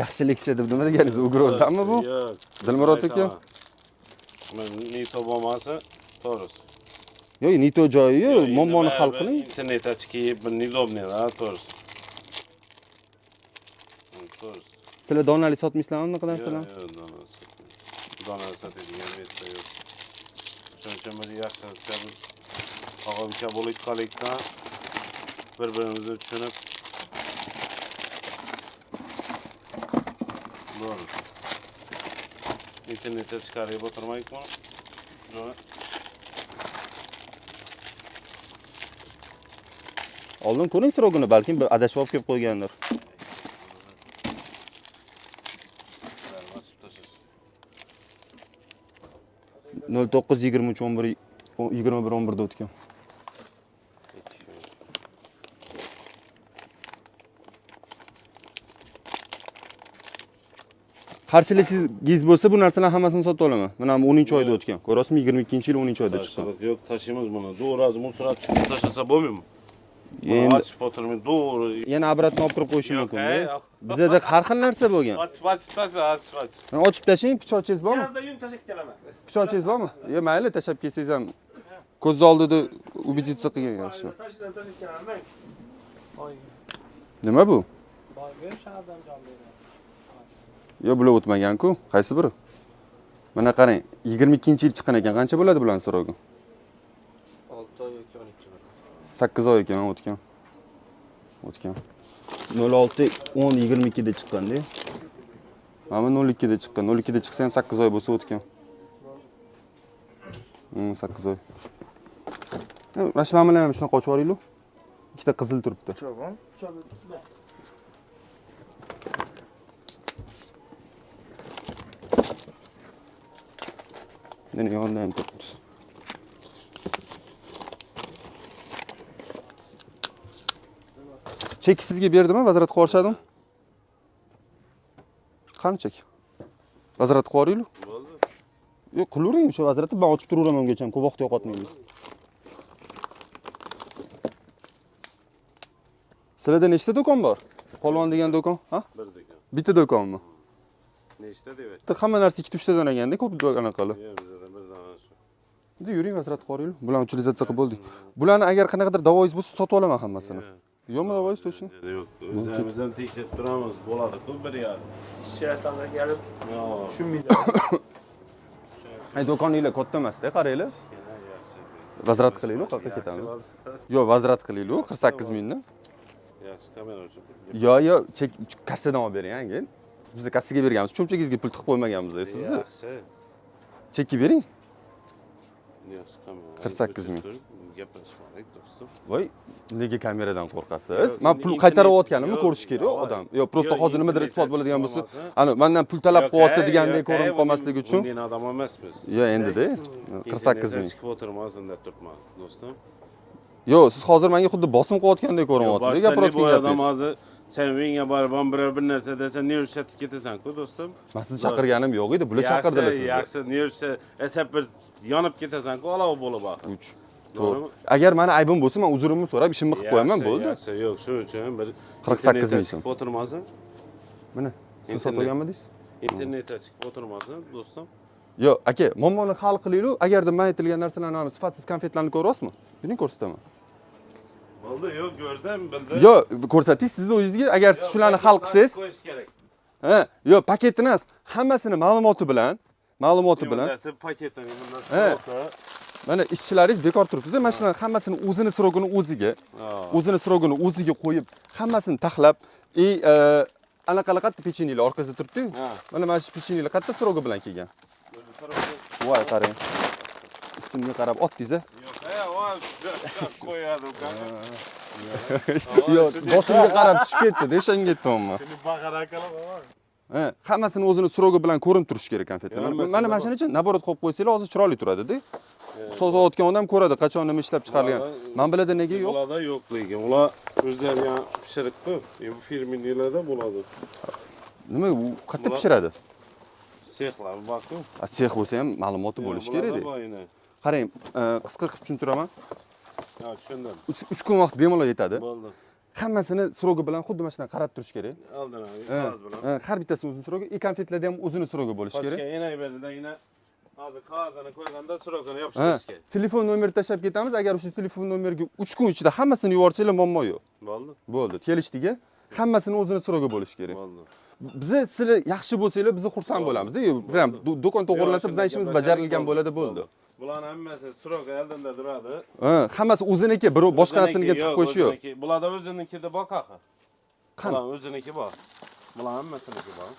yaxshilikchi deb nima deganingiz? Ugrozami bu? Dilmurod aka. Men nito bo'lmasa, to'g'risi. Yo'q, nito joyi, muammoni hal qiling. Internet ochib, bir nidobnilar, to'g'risi. To'g'risi. Sizlar donalik sotmaysizlarmi bunaqa narsalarni? Yo'q, donalik sotadigan yerda yo'q. Chunki biz yaxshilik og'am bo'lib qolikdan bir-birimizni tushunib bo'ldi. İnternetga chiqarib o'tirmaylikmi? Oldin ko'ring sirogini, balkim bir adashib olib kelib qo'ygandir. Nasib 09-23-11-da o'tgan. Qarshiligingiz bo'lsa bu narsalarni hammasini sotib olaman. Mana 10-oyda o'tgan. Ko'rasizmi, 22-yil 10-oyda chiqqan. Yo'q, tashiymiz buni. To'g'ri, musrat tashlasa bo'lmaymi? Endi ochib o'tirmay to'g'ri. yana obratni olib kirib qo'yishim Yo'q, mumkin. Bizda har xil narsa bo'lgan. Ochib tasha, ochib. Ochib tashing, pichoqchingiz bormi? Birazdan yung tashib kelaman. Pichoqchingiz bormi? Yo, mayli, tashab kelsangiz ham ko'z oldida убедиться qilgan yaxshi. Tashib kelaman. Nima bu? Yo, bular o'tmagan-ku. Qaysi biri? Mana qarang, 22-yil chiqqan ekan. Qancha bo'ladi bularning so'rogi? 6 oy yoki 12 oy. 8 oy ekan, o'tgan. 06 10 22 da chiqqanda. Mana 02 da chiqqan. 02 da chiqsa ham 8 oy bo'lsa o'tgan. 8 oy. Mana shu bilan ham shunaqa ochib yuboringlar. Ikkita qizil turibdi. Cho'g'im. Meni yonida ham turibdi. Chek sizga berdimi? Vazirat qilib yuborishadimi? Qani chek? Vazirat qilib yuboringlar. Bo'ldi. Yo'q, qilavering o'sha vaziratni, men ochib turaveraman ungacha, ko'p vaqt yo'qotmayman. Sizlarda nechta do'kon bor? Polvon degan do'kon, ha? Bir do'kon. Bitta do'konmi? Nechta deyapti? Bitta hamma narsa 2-3 tadan olganda ko'p do'kon qilib. Yo'q, bizda bir dona shu. Endi yuring vazirat qilib yuboringlar. Bularni utilizatsiya qilib bo'ldik. Bularni agar qanaqadir davoyingiz bo'lsa sotib olaman hammasini. Yo'qmi davoyingiz точно? Yo'q, o'zimizdan tekshirib turamiz, bo'ladi-ku bir yer. Ishchilardan kelib Yo'q. tushunmaydi. Ay do'koninglar katta emas-da, qaranglar. Vazirat qilinglar, qayerga ketamiz? Yo'q, vazirat qilinglar, 48 mingni. Yaxshi, kamera ochib. Yo, chek kassadan olib bering, angin. Biz kassaga berganmiz. Cho'mchagingizga pul tiqib qo'ymaganmiz sizni. Yaxshi. Chekki bering. Yaxshi, kamera. 48 ming. Gaplashmaylik, do'stim. Voy, nega kameradan qo'rqasiz? Men pul qaytarib o'tganimni ko'rish kerak odam. Yo, prosta hozir nimadir isbot bo'ladigan bo'lsa, ana mendan pul talab qilyapti degandek ko'rinib qolmasligi uchun. Bunday odam emasmiz. Yo, endi-da 48 ming. Chiqib o'tirmasin deb turibman, do'stim. Yo, siz hozir menga xuddi bosim qilayotgandek ko'rinyapti. Nega gapirayotgan odam gapingiz? hozir sen menga borib bir narsa desa, neyirchatib ketasan-ku, do'stim. Men sizni chaqirganim yo'q edi, bular chaqirdilar sizni. Yaxshi, neyircha esab bir yonib ketasan-ku, olov bo'lib baq. 3. To'g'ri. Agar meni aybim bo'lsa, men uzrimni so'rab ishimni qilib qo'yaman, bo'ldi. Yaxshi, yo'q, shuning uchun bir 48 ming so'm. O'tirmasin. Mana, siz sotib olganmidingiz? Internetga chiqib o'tirmasin, do'stim. Yo, aka, muammoni hal qilaylik. Agarda men aytilgan narsalarni sifatsiz konfetlarni ko'ryapsizmi? Bering ko'rsataman. Bo'ldi, yo'q, ko'rdim, bildim. Yo, ko'rsating sizni o'zingizga. Agar siz shularni hal qilsangiz, qo'yish kerak. ha, yo, paketini hammasini ma'lumoti bilan, paketini mana ishchilaringiz bekor turibsiz. Mana shularni hammasini o'zini srogini o'ziga qo'yib, hammasini taxlab, anaqalar pechenyelar orqasida turibdi-yu. Mana shu pechenyelar qatta srogi bilan kelgan. Voy, qarang. Ustimga qarab otdingiz-a? Qo'yadi uka. Yo'q, boshimga qarab tushib ketdi, deshanga aytmoqman. Seni baqara akalar. Ha, hammasini o'zini srogi bilan ko'rinib turish kerak konfetlar. Mana mashina uchun naborat qo'yib qo'ysanglar, hozir chiroyli turadi-da. Sotayotgan odam ko'radi qachon nima ishlab chiqarilgan. Men biladi nega yo'q? Ularda yo'q lekin. Ular o'zlari ham pishiriqdi. Bu firmalarda bo'ladi. Nima u qayerda pishiradi? Sexlar bor-ku. Sex bo'lsa ham ma'lumoti bo'lishi kerak-da. Qarang, qisqa qilib tushuntiraman. Ha, tushundim. 3 kun vaqt bemalol yetadi. Bo'ldi. Hammasini srogi bilan xuddi mana shunday qarab turish kerak. Oldin qog'oz bilan. Har bittasini o'zini srogi, konfetlarda ham o'zini srogi bo'lishi kerak. Qo'shgan enay berdi-da, hozir qog'ozini qo'yganda srogini yopishtirish kerak. Telefon nomerini tashlab ketamiz. Agar o'sha telefon nomeriga 3 kun ichida hammasini yuborsanglar, muammo yo'q. Bo'ldi. Bo'ldi. Kelishdik-a? Hammasini o'zini srogi bo'lishi kerak. Bo'ldi. Bizni sizlar yaxshi bo'lsanglar, biz xursand bo'lamiz-da. Prям do'kon to'g'rilansa, bizning ishimiz bajarilgan bo'ladi, bo'ldi. Bularning hammasi srog oldinda turadi. Hammasi o'ziniki, birov boshqanisiga tiqib qo'yish yo'q. Bularda o'ziniki bor qaqa. Qani? Bular o'ziniki bor. Bular hammasiniki bor.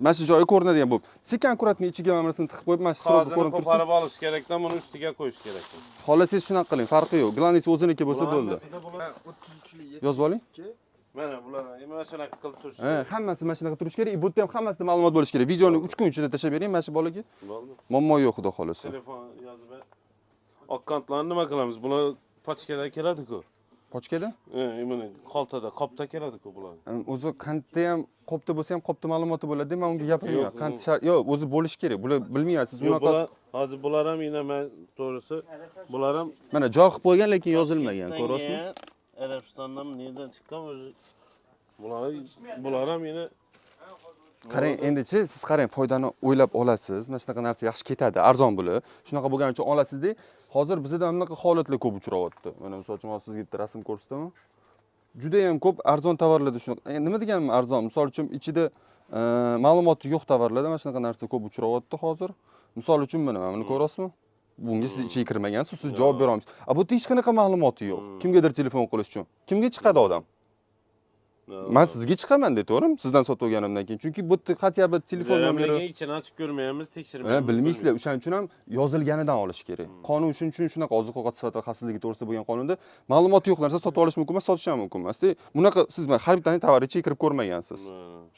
Mana shu joyi ko'rinadigan bo'lib, sekin akkuratni ichiga mamasini tiqib qo'yib, mana shu srog ko'rinib turibdi. Qo'parib olish kerak-da, buni ustiga qo'yish kerak. Xohlasangiz shunaqa qiling, farqi yo'q. Glanisi o'ziniki bo'lsa bo'ldi. 33lik Yozib oling. Mana bular mana shunaqa qilib turish. Hammasi mana shunaqa turish kerak. Bu yerda ham hammasida ma'lumot bo'lishi kerak. Videoni 3 kun ichida tashlab bering, mana shu bolaga. Bo'ldi. Muammo yo'q, xudo xolasa. Telefon yozib ber. Akkauntlarni nima qilamiz? Bular pochtadan keladi-ku. Pochkada? Mana xaltada, qopda keladi-ku bular. O'zi qandda ham qopda bo'lsa ham qopda ma'lumoti bo'ladi, men unga gapirmayman. Qand yo'q, o'zi bo'lish kerak. Bular bilmayapsiz, unaqa. Hozir bular ham yana men to'g'risi bular ham Mana joy qilib qo'ygan, lekin yozilmagan, ko'rasizmi? Arabistondan nedan chiqqan o'zi. Bular ham yana Qarang, endichi siz qarang, foydani o'ylab olasiz. Mana shunaqa narsa yaxshi ketadi, arzon bo'lib. Shunaqa bo'lgani uchun olasizda, hozir bizda ham bunaqa holatlar ko'p uchrayapti. Mana misol uchun sizga bitta rasm ko'rsataman. Juda ham ko'p arzon tovarlarda shunaqa. Nima deganim arzon? Misol uchun ichida ma'lumoti yo'q tovarlarda mana shunaqa narsa ko'p uchrayapti hozir. Misol uchun mana buni ko'rasizmi? Bunga siz ichiga kirmagansiz, siz javob bera olmaysiz. Bu yerda hech qanaqa ma'lumoti yo'q. Kimgadir telefon qilish uchun. Kimga chiqadi odam? Men sizga chiqaman deb to'g'rimi? Sizdan sotib olganimdan keyin. Chunki bu yerda hatya bir telefon nomeri ichini ochib ko'rmayapmiz, tekshirmayapmiz. Bilmaysizlar, o'shaning uchun ham yozilganidan olish kerak. Qonun uchun shunaqa oziq-ovqat sifati va xavfsizligi to'g'risida bo'lgan qonunda ma'lumoti yo'q narsa sotib olish mumkin emas, sotish ham mumkin emas. Bunaqa siz har bittaning tovar ichiga kirib ko'rmagansiz.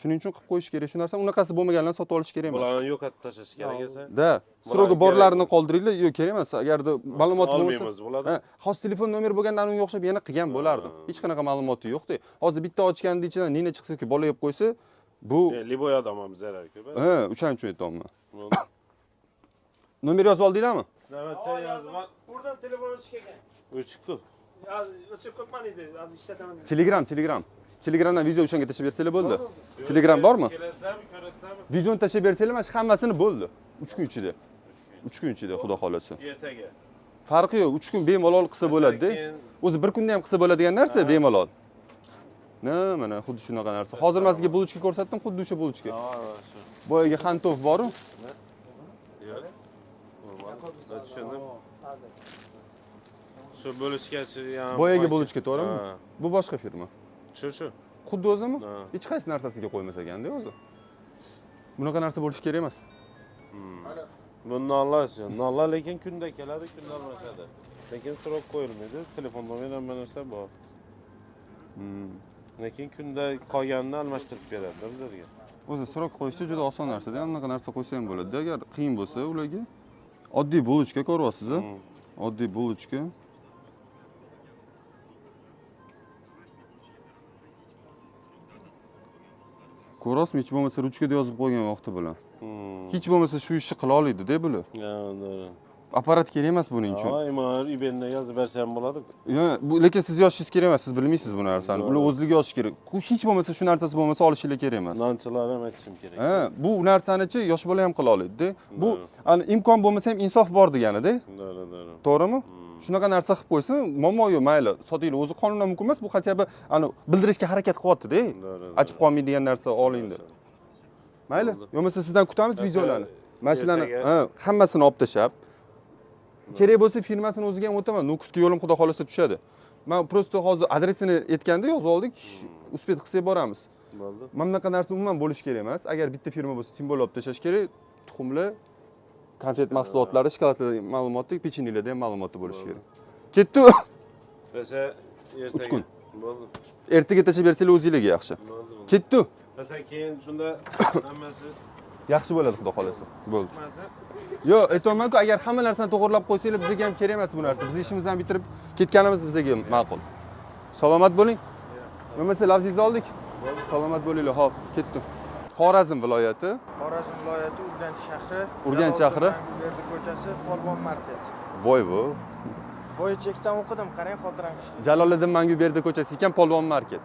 Shuning uchun qilib qo'yish kerak. Shu narsa unaqasi bo'lmaganlarni sotib olish kerak emas. Bularni yo'qotib tashlash kerak esa. Da, srogi borlarini qoldiringlar. Yo'q, kerak emas. Agarda ma'lumot bo'lsa, hozir telefon nomeri bo'lgandan unga o'xshab yana qilgan bo'lardim. Hech qanaqa ma'lumoti yo'q-da. Hozir bitta ochganning ichidan nina chiqsa-ku, bola yeb qo'ysa, bu liboy odam ham zarar ko'p. O'shaning uchun aytayapman. Nomer yozib oldinglarmi? Navbatda yozib ol. Buradan telefon o'chib kelgan. O'chib-ku. O'chib qo'yman edi, hozir ishlataman. Telegram. Telegramdan video o'shanga tashlab bersanglar bo'ldi. Telegram bormi? Kelasizlarmi, ko'rasizlarmi? Videoni tashlab bersanglar, mana shu hammasini bo'ldi. 3 kun ichida. 3 kun ichida, xudo xolasa. Ertaga. Farqi yo'q, 3 kun bemalol qilsa bo'ladi-da. O'zi bir kunda ham qilsa bo'ladigan narsa bemalol. Mana xuddi shunaqa narsa. Hozir men sizga buluchka ko'rsatdim, xuddi o'sha buluchka. Boyaga Xantov bor-ku. Tushundim. Shu buluchkachi ham. Boyaga buluchka to'g'rimi? Bu boshqa firma. Shu. Xuddi o'zimi? Hech qaysi narsasiga qo'ymas ekanda o'zi. Bunaqa narsa bo'lishi kerak emas. Bu nollar lekin kunda keladi, kunda almashadi. Lekin srok qo'yilmaydi, telefon nomeri ham narsa bor. Lekin kunda qolganini almashtirib beradi bizlarga. O'zi srok qo'yishda juda oson narsa-da, bunaqa narsa qo'ysa ham bo'ladi. Agar qiyin bo'lsa ularga oddiy buluchka ko'ryapsiz, oddiy buluchka. Ko'rasizmi, hech bo'lmasa ruchkada yozib qo'ygan vaqti bilan. Hech bo'lmasa shu ishni qila oladi-da bular. Apparat kerak emas buning uchun. IBAN'da yozib bersa ham bo'ladi. Lekin siz yozishingiz kerak emas, siz bilmaysiz bu narsani. Ular o'zligi yozish kerak. Hech bo'lmasa shu narsasi bo'lmasa olishingiz kerak emas. Nonchilar ham aytishim kerak. Bu narsani-chi yosh bola ham qila oladi-da. Bu imkon bo'lmasa ham insof bor degani-da. To'g'rimi? Shunaqa narsa qilib qo'ysa, muammo yo'q, mayli, sotinglar. O'zi qonundan mumkin emas, bu hatya bir bildirishga harakat qilyapti-da. Achib qolmaydigan narsa oling deb. Mayli, bo'lmasa sizdan kutamiz videolarni. Mashinani, hammasini olib tashab, kerak bo'lsa firmasini o'ziga ham o'taman. Nukusga yo'lim xudo xolasa tushadi. Men prosta hozir adresini aytganda yozib oldik, uspet qilsak boramiz. Bo'ldi. Mana bunaqa narsa umuman bo'lish kerak emas. Agar bitta firma bo'lsa, simbol olib tashlash kerak. Tuxumlar, konfet mahsulotlari, shokoladlar ma'lumoti, pechenyelarda ham ma'lumoti bo'lishi kerak. Ketdi. Bo'lsa ertaga. 3 kun. Bo'ldi. Ertaga tashlab bersanglar o'zingizga yaxshi. Ketdi. Bo'lsa keyin shunda hammasi yaxshi bo'ladi, xudo xolasa. Bo'ldi. Yo'q, aytayman-ku, agar hamma narsani to'g'rilab qo'ysanglar, bizga ham kerak emas bu narsa. Biz ishimizni ham bitirib ketganimiz bizga ma'qul. Salomat bo'ling. Bo'lmasa lafzingizni oldik. Salomat bo'linglar. Xo'p, ketdim. Xorazm viloyati. Xorazm viloyati Urganch shahri. Urganch shahri. Berdi ko'chasi, Polvon market. Voy-vo. Voy chekdan o'qidim, qarang xotiram. Jaloliddin Manguberdi ko'chasi ekan, Polvon market.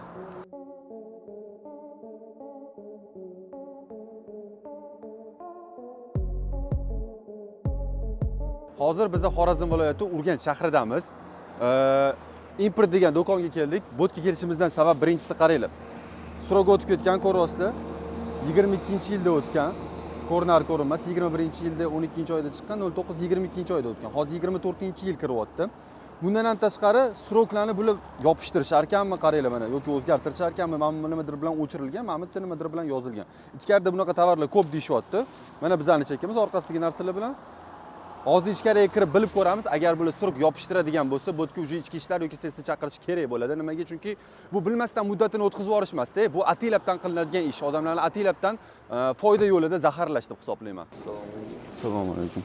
Hozir biz Xorazm viloyati Urganch shahridamiz. Import degan do'konga keldik. Bu yerga kelishimizdan sabab birinchisi qaranglar. Sroga o'tib ketgan ko'ryapsizlar. 22-yilda o'tgan. Ko'rinar ko'rinmas 21-yilda 12-oyda chiqqan, 09-22-oyda o'tgan. Hozir 24-yil kiryapti. Bundan ham tashqari sroklarni bo'lib yopishtirishar ekanmi, qaranglar mana, yoki o'zgartirishar ekanmi, mana nimadir bilan o'chirilgan, mana bitta nimadir bilan yozilgan. Ichkarida bunaqa tovarlar ko'p deyishyapti. Mana bizlarni chekamiz orqasidagi narsalar bilan. Hozir ichkariga kirib bilib ko'ramiz. Agar bular strok yopishtiradigan bo'lsa, bu yerga uje ichki ishlar yoki sesni chaqirish kerak bo'ladi. Nimaga? Chunki bu bilmasdan muddatini o'tkazib yuborishmasda. Bu atilabdan qilinadigan ish. Odamlarni atilabdan foyda yo'lida zaharlash deb hisoblayman. Assalomu alaykum.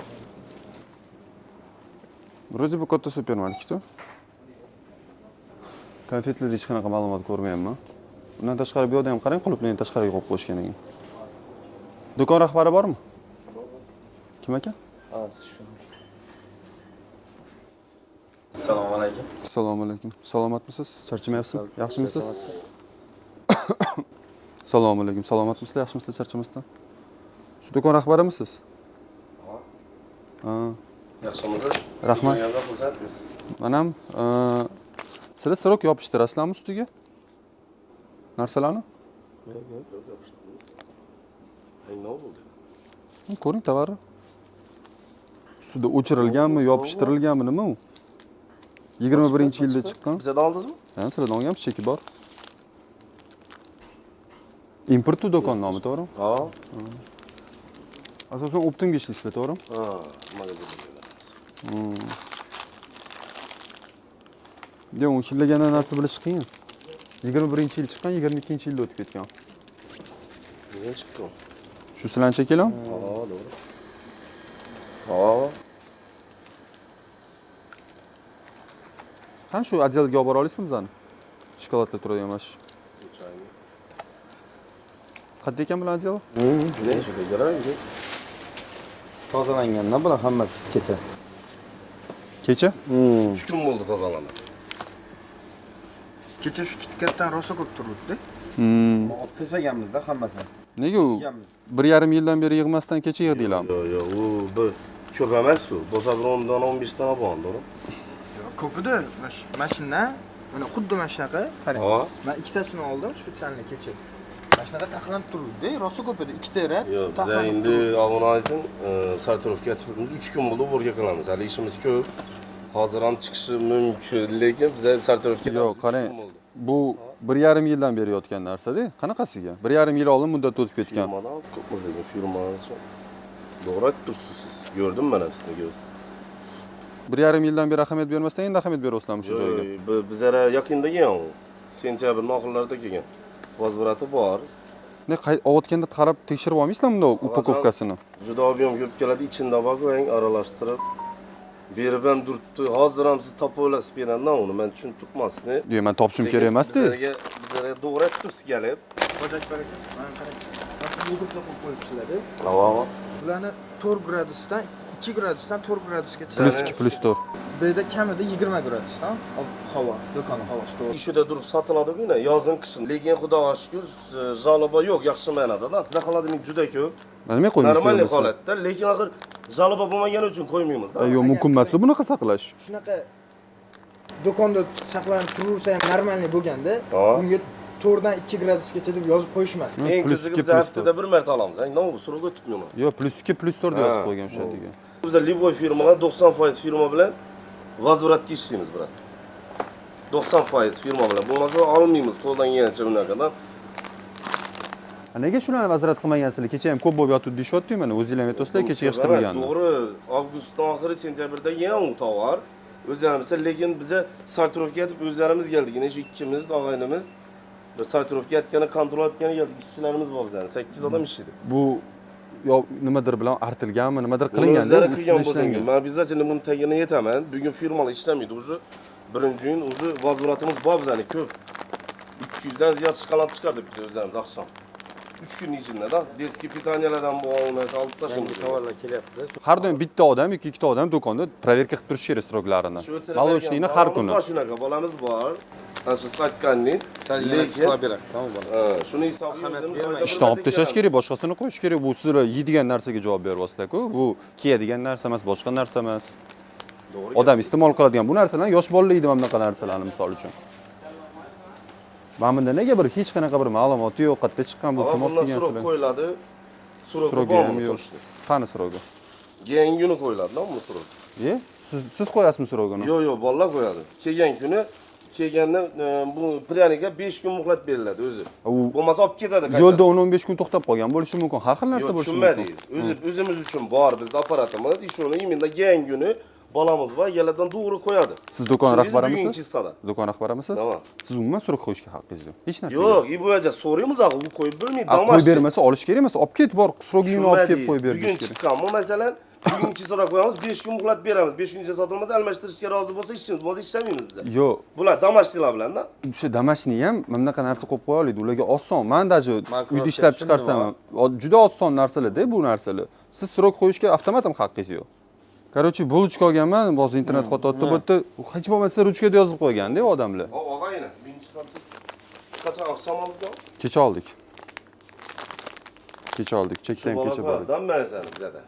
Вроде бы katta supermarket. Konfetlarda hech qanaqa ma'lumot ko'rmayapman. Undan tashqari bu yerda ham qarang, quluplarni tashqariga qo'yib qo'yishgan ekan. Do'kon rahbari bormi? Kim ekan? Assalomu alaykum. Assalomu alaykum. Salomatmisiz? Charchamayapsizmi? Yaxshimisiz? Assalomu alaykum. Salomatmisizlar? Yaxshimisizlar? Charchamasdan? Shu do'kon rahbarimisiz? Ha. Yaxshimisiz? Rahmat. Men ham sizlar sirok yopishtirasizlarmi ustiga? Narsalarni? Yo'q, yopishtiramiz. Nima bo'ldi? Ko'ring tovarni. Ustida o'chirilganmi, yopishtirilganmi nima u? 21-yilda chiqqan. Bizdan oldingizmi? Ha, sizlardan olganmiz, cheki bor. Import do'kon nomi, to'g'rimi? Ha. Asosan optimga ishlaysizlar, to'g'rimi? Ha, magazin. Yo'q, u killagandan narsa bilish qiyin. 21-yil chiqqan, 22-yilda o'tib ketgan. Nima chiqqan? Shu sizlarni chekilam? Ha, to'g'ri. Ha. Qani shu отделga olib bora olasizmi bizani? Shokoladlar turadigan mana shu. Qanday ekan bular отдел? Ne? Şurada göreyim. Tozalangandan bular hammasi kecha. Kecha? 3 kun bo'ldi tozalanib. Kecha shu KitKatdan rosa ko'p turibdi. Olib tashlaganmizda hammasini. Nega u 1,5 yildan beri yig'masdan kecha yig'dinglarmi? Yo'q, u bir ko'p emas u. Bo'lsa bir 10 dan 15 dona bor, to'g'ri? Ko'pida mashina, mana xuddi mana shunaqa. Qarang. Men ikkitasini oldim, spesialni kecha. Mana shunaqa taxlanib turibdi, rosa ko'p edi, 2 tera. Yo'q, biz endi avon ayting, sartarovga aytibmiz, 3 kun bo'ldi o'rga qilamiz. Hali ishimiz ko'p. Hozir ham chiqishi mumkin, lekin biz sartarovga Yo'q, qarang. Bu 1,5 yildan beri yotgan narsa-da. Qanaqasiga? 1,5 yil oldin muddat o'tib ketgan. Firmadan ko'pmiz degan firmachi. To'g'ri aytibsiz siz. Ko'rdim men hamsini ko'rdim. 1,5 yildan beri ahamiyat bermasdan endi ahamiyat beryapsizlarmi shu joyga? Bizlar yaqinda kelgan u. Sentyabrning oxirlarida kelgan. Vazirati bor. Ne ovutganda qarab tekshirib olmaysizlarmi bunda upakovkasini? Juda ob'yom ko'p keladi, ichinda bor qo'ying, aralashtirib. Berib ham turibdi. Hozir ham siz topib olasiz penandan uni. Men tushuntirman sizni. Yo'q, men topishim kerak emas-da. Bizlarga to'g'ri aytibsiz kelib. Bojak baraka. Mana qarang. Mana yogurtlar qo'yib qo'yibsizlar-da. Ha. Bularni 4 gradusdan 2 gradusdan 4 gradusga +2 +4. Bu yerda kamida 20 gradusdan havo, do'kon havosi to'g'ri. Ishida turib sotiladi-ku, yozin, qishin. Lekin Xudoga shukr, jaloba yo'q, yaxshi ma'noda-da. Bizlar qoladigan juda ko'p. Nima qo'ymaysiz? Normal holatda, lekin axir jaloba bo'lmagani uchun qo'ymaymiz-da. Yo'q, mumkin emas bunaqa saqlash. Shunaqa do'konda saqlanib turaversa ham normalniy bo'lganda, bunga 4 dan 2 gradusgacha deb yozib qo'yishmas. Eng qiziqi biz haftada bir marta olamiz. Nima bu surug' o'tibmi? Yo'q, +2 +4 deb yozib qo'ygan o'sha yerga. Bizlar Liboy firmalar 90% firma bilan vazoratga ishlaymiz, brat. 90% firma bilan. Bo'lmasa olmaymiz qo'ldan kelgancha bunaqadan. Nega shularni nazorat qilmagansizlar? Kecha ham ko'p bo'lib yotibdi deyapti, mana o'zinglar ham aytasizlar, kecha yig'ishtirmaganini. To'g'ri, avgustning oxiri, sentyabrda yana u tovar. O'zlarimiz, lekin biza sartarovga yetib o'zlarimiz keldik. Yana shu ikkimiz, og'aynimiz bir sartarovga yetgani, kontrol etgani keldik. Ishchilarimiz bor bizning. 8 odam ishlaydi. Bu yo nimadir bilan artilganmi, nimadir qilinganda o'zlari qilgan bo'lsangiz. Men bizlar seni buni tagini yetaman. Bugun firmalar ishlamaydi o'zi. Birinchi kun o'zi vazoratimiz bor bizning ko'p. 200 dan ziyod shikolat chiqardik biz o'zlarimiz oqshom. 3 kun ichida, deski pitaniyalardan bo'lgan olib tashlaymiz. Tovarlar kelyapti. Har doim bitta odam yoki ikkita odam do'konda proverka qilib turish kerak stroklarini. Молочныйni har kuni. Shunaqa bolamiz bor. Ana shu satkanning lekin shuni hisobiga ishdan olib tashlash kerak, boshqasini qo'yish kerak. Bu sizlar yeydigan narsaga javob beryapsizlar-ku. Bu kiyadigan narsa emas, boshqa narsa emas. Odam iste'mol qiladigan bu narsalar yosh bolalar yeydi mana bunaqa narsalarni misol uchun. Mana bunda nega bir hech qanaqa bir ma'lumoti yo'q, qayerda chiqqan bu kim olib kelgan surog' qo'yiladi. Surog' bormi yo'q? Qani surog'i? Kelgan kuni qo'yiladi-da bu surog'. Siz qo'yasizmi surog'ini? Yo'q, bolalar qo'yadi. Kelgan kuni kelganda bu pryanika 5 kun muhlat beriladi o'zi. Bo'lmasa olib ketadi. Yo'lda 10-15 kun to'xtab qolgan bo'lishi mumkin. Har xil narsa bo'lishi mumkin. O'zimiz uchun bor bizda apparatimiz. Ishoni imenda kelgan kuni bolamiz bor, yalardan to'g'ri qo'yadi. Siz do'kon rahbarimisiz? Do'kon rahbarimisiz? Siz umuman so'roq qo'yishga haqqingiz yo'q. Hech narsa. Yo'q, bo'yacha so'raymiz, u qo'yib bo'lmaydi. Qo'yib bermasa olish kerak emas. Olib ket, bor, so'rog'ingni olib kelib qo'yib berish kerak. Bugun chiqqanmi, masalan, Bugun chizoda qo'yamiz, 5 kun muhlat beramiz. 5-kuncha sotilmasa almashtirishga rozi bo'lsa ishimiz, bo'lmasa ishlamaymiz biz. Yo'q, Bular damashchilar bilan-da. o'sha damashni ham mana bunaqa narsa qo'yib qo'ya oladi. Ularga oson. Men даже uyda ishlab chiqarsam, juda oson narsalar-da bu narsalar. Siz srok qo'yishga avtomatam haqqingiz yo'q. Короче, bulutchka olganman, hozir internet xatotda bo'ldi. Hech bo'lmasa ruchkada yozib qo'ygan-da odamlar. Og'ayni, birinchi qachon oqshom oldingmi? Kecha oldik. Kecha oldik, chekdan kecha bordik. Dam narsani bizada.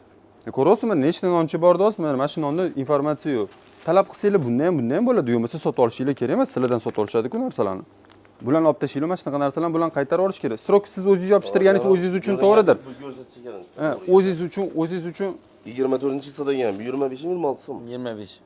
Ko'ryapsizmi, nechta nonchi bor deyapsizmi? Mana shu nonni informatsiya yo'q. Talab qilsanglar bundan ham bo'ladi, yo'qmasa sotib olishinglar kerak emas, sizlardan sotib olishadi-ku narsalarni. Bularni olib tashlanglar, mana shunaqa narsalarni bularni qaytarib olish kerak. Srok siz o'zingiz yopishtirganingiz o'zingiz uchun to'g'ridir. O'zingiz uchun 24-hissadagan 25-mi 26-simi? 25.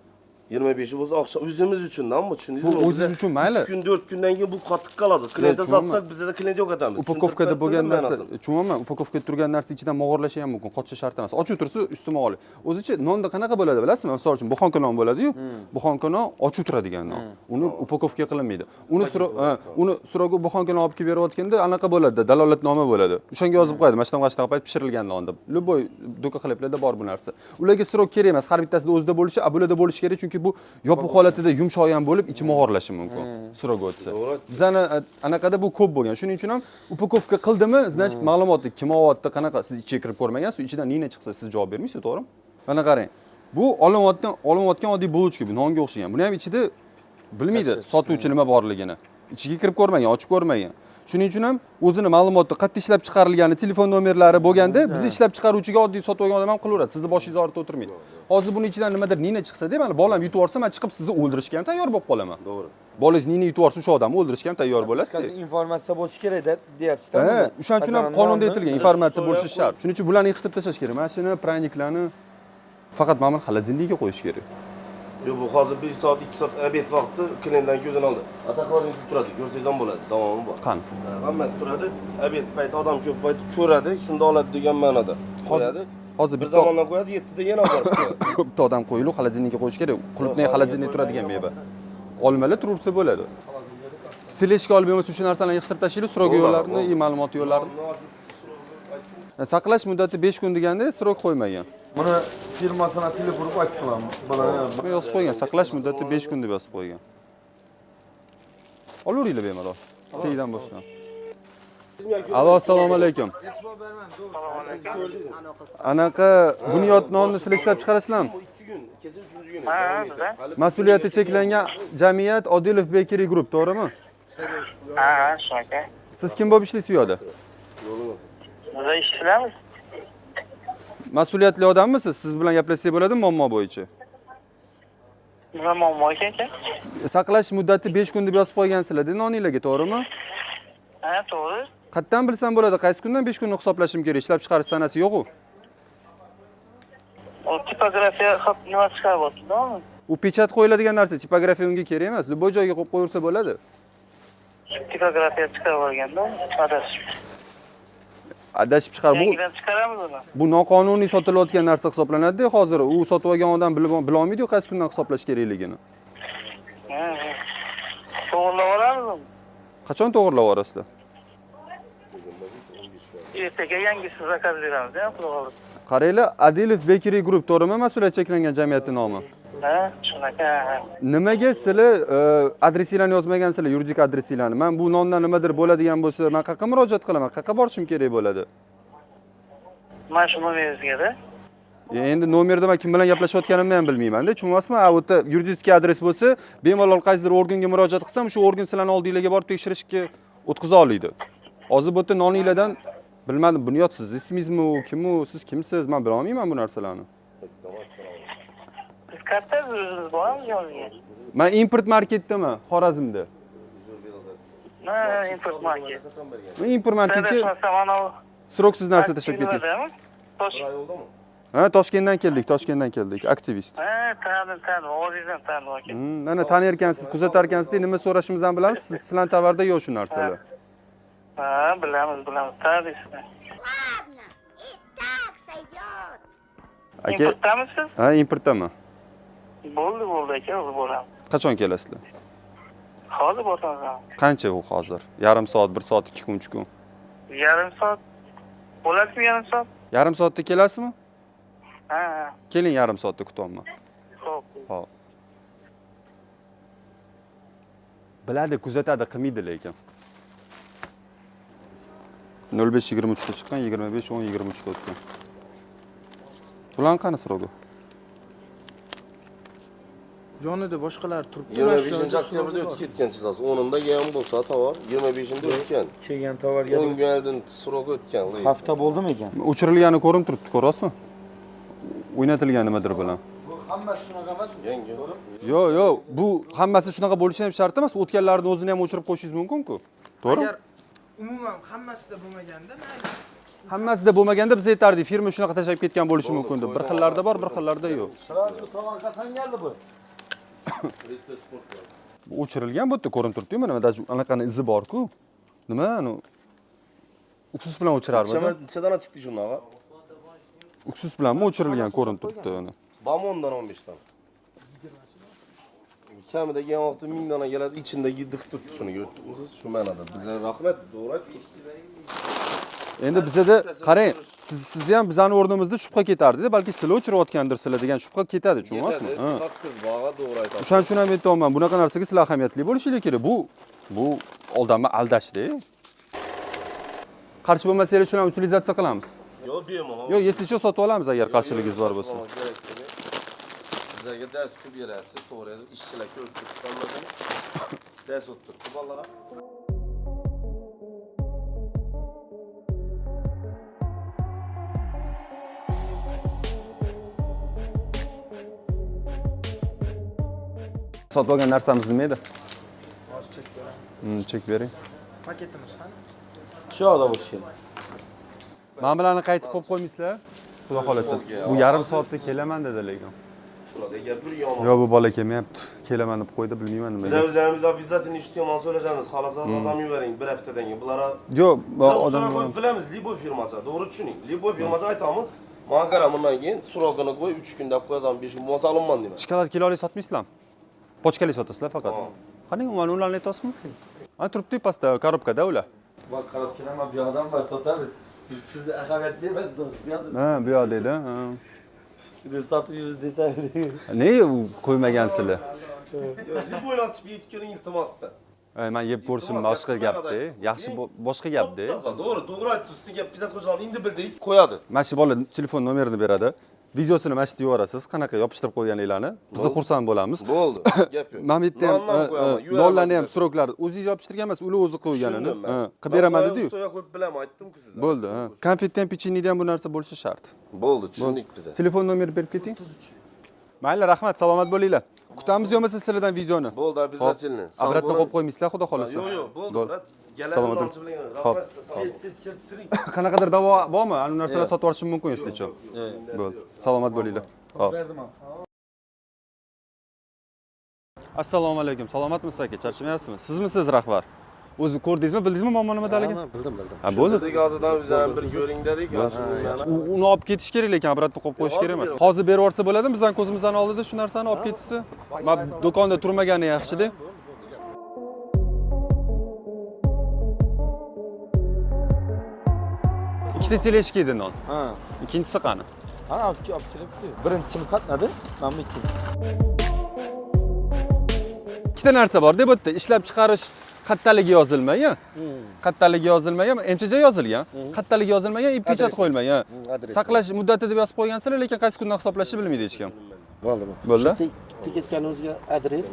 25 bo'lsa oqshom o'zimiz uchundanmi, tushundingizmi? Bu o'zingiz uchun mayli. 3 kun 4 kundan keyin bu qattiq qoladi. Klientga sotsak bizda klient yo'qotamiz. Upakovkada bo'lgan narsa, tushunmayman, upakovkada turgan narsa ichidan mog'orlashi ham mumkin, qochish shart emas. Ochiq tursa ustma olib. O'zicha nonda qanaqa bo'ladi bilasizmi? Misol uchun buxonka non bo'ladi-yu, buxonka non ochiq turadigan non. Uni upakovka qilinmaydi. Uni suroga buxonka non olib kelib berayotganda anaqa bo'ladi, dalolatnoma bo'ladi. O'shanga yozib qo'yadi, mana shunaqa payt pishirilgan non deb. Любой do'ka qiliblarda bor bu narsa. Ularga sirok kerak emas, har bittasida o'zida bo'lishi, bularda bo'lishi kerak, chunki bu yopiq holatida yumshoq ham bo'lib, ichi mog'orlashi mumkin. Sirok o'tsa. Bizani anaqada bu ko'p bo'lgan. Shuning uchun ham upakovka qildimi, значит, ma'lumotni kim olyapti, qanaqa siz ichiga kirib ko'rmagansiz, ichidan nina chiqsa siz javob bermaysiz, to'g'rimi? Mana qarang. Bu olinayotgan oddiy bulutchka, bu nonga o'xshagan. Buni ham ichida bilmaydi sotuvchi nima borligini. Ichiga kirib ko'rmagan, ochib ko'rmagan. Shuning uchun ham o'zini ma'lumotni qayerda ishlab chiqarilgani, telefon nomerlari bo'lganda, bizni ishlab chiqaruvchiga oddiy sotib olgan odam ham qilaveradi. Sizni boshingiz ortida o'tirmaydi. Hozir buni ichidan nimadir nina chiqsa-da, mana bolam yutib olsa, men chiqib sizni o'ldirishga ham tayyor bo'lib qolaman. To'g'ri. Bolangiz nina yutib olsa, o'sha odamni o'ldirishga ham tayyor bo'lasiz. Informatsiya bo'lishi kerak deyapsiz-da. O'shaning uchun ham qonunda aytilgan informatsiya bo'lishi shart. Shuning uchun bularni yig'ishtirib tashlash kerak. Mana shuni praniklarni faqat mana xolodilnikka qo'yish kerak. Yo'q, bu hozir 1 soat, 2 soat obed vaqti klientdan ko'zini oldi. Ataqaringiz turadi, ko'rsangiz ham bo'ladi, davomi bor. Qani? Hammasi turadi. Obed payti odam ko'p payti ko'radi, shunda oladi degan ma'noda. Qo'yadi. Hozir bir zamondan qo'yadi, 7 da yana olib qo'yadi. Bitta odam qo'yilib, xolodilnikka qo'yish kerak. Qulupnay xolodilnikda turadigan meva. Olmalar turibsa bo'ladi. Sileshga olib bo'lmasa shu narsalarni yig'ishtirib tashlaylik, srok yo'llarini, ma'lumot yo'llarini. Saqlash muddati 5 kun deganda srok qo'ymagan. Buni firmasini telefon qilib aytib qilaman. Buni yozib qo'ygan, saqlash muddati 5 kun deb yozib qo'ygan. Olaveringlar bemalol. Teydan boshlab. Alo, assalomu alaykum. Anaqa bunyod nonni sizlar ishlab chiqarasizlarmi? 2 kun, kecha 3-kun. Mas'uliyati cheklangan jamiyat Odilov Bakery Group, to'g'rimi? shunday. Siz kim bo'lib ishlaysiz bu yerda? Biz ishlaymiz. Mas'uliyatli odammisiz? Siz bilan gaplashsak bo'ladimi muammo bo'yicha? Nima muammo ekan? Saqlash muddati 5 kun deb yozib qo'ygansizlar-da noninglarga, to'g'rimi? Ha, to'g'ri. Qayerdan bilsam bo'ladi, qaysi kundan 5 kunni hisoblashim kerak? Ishlab chiqarish sanasi yo'q-ku. O tipografiya nima chiqaryapti-da? U pechat qo'yiladigan narsa, tipografiya unga kerak emas. Любой joyga qo'yib qo'yursa bo'ladi. Tipografiya chiqarib olganda, Adashib chiqar bu. Yangidan chiqaramiz uni. Bu noqonuniy sotilayotgan narsa hisoblanadi-da, hozir u sotib olgan odam bila olmaydi-ku qaysi kundan hisoblash kerakligini. To'g'rilab olamizmi? Qachon to'g'rilab yuborasizlar? Ertaga yangisi zakaz beramiz, xudo xohlasa. Qaranglar, Adilov Bakery Group, to'g'rimi? Mas'uliyat cheklangan jamiyatning nomi. Ha, shunaqa. Nimaga sizlar adresinglarni yozmagansizlar, yuridik adresinglarni? Men bu nondan nimadir bo'ladigan bo'lsa, men qayerga murojaat qilaman? Qayerga borishim kerak bo'ladi? Mana shu nomeringizga-da. Endi nomerda men kim bilan gaplashayotganimni ham bilmayman-da. Tushunasizmi? U yerda yuridik adres bo'lsa, bemalol qaysidir organga murojaat qilsam, shu organ sizlarni oldingizga borib tekshirishga o'tkaza oladi. Hozir bu yerda noninglardan bilmadim, bunyod siz ismingizmi u, kim u, siz kimsiz? Men bila olmayman bu narsalarni. Siz qayerda o'zingiz bormi yozga? Men import marketdaman, Xorazmda. Ha, import market. Men import marketga sroksiz narsa tashlab ketdik. Ha, Toshkentdan keldik, aktivist. Ha, tandim, o'zingizdan tandim. Mana tanirkansiz, kuzatarkansiz, nima so'rashimizni ham bilasiz. Sizlar tovarda yo'q shu narsalar. Ha, bilamiz, taniysiz. Aka, importdamisiz? ha, importdaman. Bo'ldi aka, hozir boramiz. Qachon kelasizlar? Hozir boramiz. Qancha u hozir? Yarim soat, 1 soat, 2 kun, 3 kun. Yarim soat. Bo'ladimi yarim soat? Yarim soatda kelasizmi? Ha, Keling yarim soatda kutyapman. xo'p. Hop. Biladi, kuzatadi, qilmaydi lekin. 05:23 da chiqqan, 25:10:23 da o'tgan. Bularni qani srogi? Yonida boshqalar turibdi. 25 oktyabrda o'tib ketgan chizasiz. 10'unda ham bo'lsa tovar 25'inde o'tgan. Kelgan tovarga 10 kundan srok o'tgan. hafta bo'ldimi ekan? O'chirilgani ko'rinib turibdi, ko'rasizmi? O'ynatilgan nimadir bilan. Hammasi shunaqa emas. Yangi. Yo'q, bu hammasi shunaqa bo'lishi ham shart emas. O'tganlarni o'zini ham o'chirib qo'yishingiz mumkin-ku. To'g'ri? Agar umuman hammasida bo'lmaganda mayli. Hammasida bo'lmaganda biz aytardik, firma shunaqa tashlab ketgan bo'lishi mumkin deb. Bir xillarda bor, bir xillarda yo'q. Sразу tovar qasangandi bu. Bu o'chirilgan bu yerda ko'rinib turibdi, mana даже anaqani izi bor-ku. Nima, uksus bilan o'chirarmidi? Nechadan chiqdi shunaqa? Uksus bilanmi o'chirilgan ko'rinib turibdi uni. Bam 10dan 15 dan. Kamida gen vaqtda 1000 dona keladi, ichindagi dik turibdi shuni ko'rdingsiz? Shu ma'noda. Bizlar rahmat, to'g'ri aytdingiz. Endi bizda qarang, siz ham bizning o'rnimizda shubha ketardi-da, balki sizlar o'chirayotgandir sizlar degan shubha ketadi, tushunasizmi? Sifatsiz baga to'g'ri aytasiz. O'shaning uchun ham aytayapman, bunaqa narsaga sizlar ahamiyatli bo'lishingiz kerak. Bu aldanma aldashda. Qarshi bo'lmasanglar shuni ham utilizatsiya qilamiz. Yo'q, bemalol. Yo'q, yeslicha sotib olamiz agar qarshiligingiz bor bo'lsa. Bizlarga dars qilib berasiz, to'g'ri edi. Ishchilar ko'rib turibdi, dars o'ttiribdi bolalar. Sotib olgan narsamiz nima edi? Hozir chek beraman. Chek bering. Paketimiz qani? Shu yoqda bo'lishi kerak. Men bilan qaytib qo'yib qo'ymaysizlar? Xudo xolasa. Bu yarim soatda kelaman dedi lekin. Ularda gap bir yomon. Yo'q, bu bola kelmayapti. Kelaman deb qo'ydi, bilmayman nimaga. Biz o'zimiz obязательно ish temon so'rashamiz. Xohlasa odam yuboring bir haftadan keyin. Bular Yo'q, odam bilamiz, Liboy firmasi. To'g'ri tushuning. Liboy firmasi aytamiz. Menga qara, bundan keyin surog'ini qo'y, 3 kun deb qo'yasan, 5 kun bo'lsa olinman deyman. Shokolad kilolik sotmaysizlarmi? Pochkali sotasizlar faqat. Qani, mana ularni aytasizmi? Ha, turibdi pastda, korobkada ular. Bak qarab kelaman, bu yoqdan bor sotamiz. Siz ahamiyat bermadingiz bu yoqda. Ha, bu yoqda edi. Ha. Biz sotib yuribmiz desanglar. Ne qo'ymagansizlar? Liboyni ochib yeyib ko'ring iltimosda. Men yeb ko'rishim boshqa gapda. Yaxshi boshqa gapda. To'g'ri aytdingiz. Sizga pizza qo'shgan endi bildik, qo'yadi. Mana shu bola telefon nomerini beradi. Videosini mana shu yerga yuborasiz. Qanaqa yopishtirib qo'yganinglarni. Biz xursand bo'lamiz. Bo'ldi. Gap yo'q. Men bitta ham nollarni ham suroklar o'zingiz yopishtirgan emas, ular o'zi qo'yganini. Qilib beraman dedi-yu. Ustoga qo'yib bilaman, aytdim-ku sizga. Bo'ldi. Konfetdan pecheniyda ham bu narsa bo'lishi shart. Bo'ldi, tushundik biz. Telefon nomeri berib keting. Mayli, rahmat, salomat bo'linglar. Kutamiz yo'masa sizlardan videoni. Bo'ldi, обязательно. Obratda qo'yib qo'ymaysizlar, xudo xolasa. Yo'q, bo'ldi. Salomat bo'ling. Xo'p. Qanaqadir davo bormi? Ana narsalar sotib olishim mumkin eslicha. Bo'ldi. Salomat bo'linglar. Hop. Assalomu alaykum. Salomatmisiz aka? Charchamayapsizmi? Sizmisiz rahbar? O'zi ko'rdingizmi, bildingizmi muammo nimadaligini? Bildim. Ha, bo'ldi. Dedik hozirdan o'zim bir ko'ring dedik. Uni olib ketish kerak lekin, obratda qo'yib qo'yish kerak emas. Hozir berib yuborsa bo'ladimi? Bizdan ko'zimizdan oldida shu narsani olib ketsa. Men do'konda turmagani yaxshi-da. Ikkita teleshka edi non. Ha. Ikkinchisi qani? Ha, olib kelibdi. Birinchisi qatnadi, mana ikkinchisi. Ikkita narsa bor-da bu yerda. Ishlab chiqarish qattaligi yozilmagan. Qattaligi yozilmagan, MCJ yozilgan. Qattaligi yozilmagan, pechat qo'yilmagan. Saqlash muddati deb yozib qo'ygansizlar, lekin qaysi kundan hisoblashni bilmaydi hech kim. Bo'ldimi? Bo'ldi. Ketganimizga adres,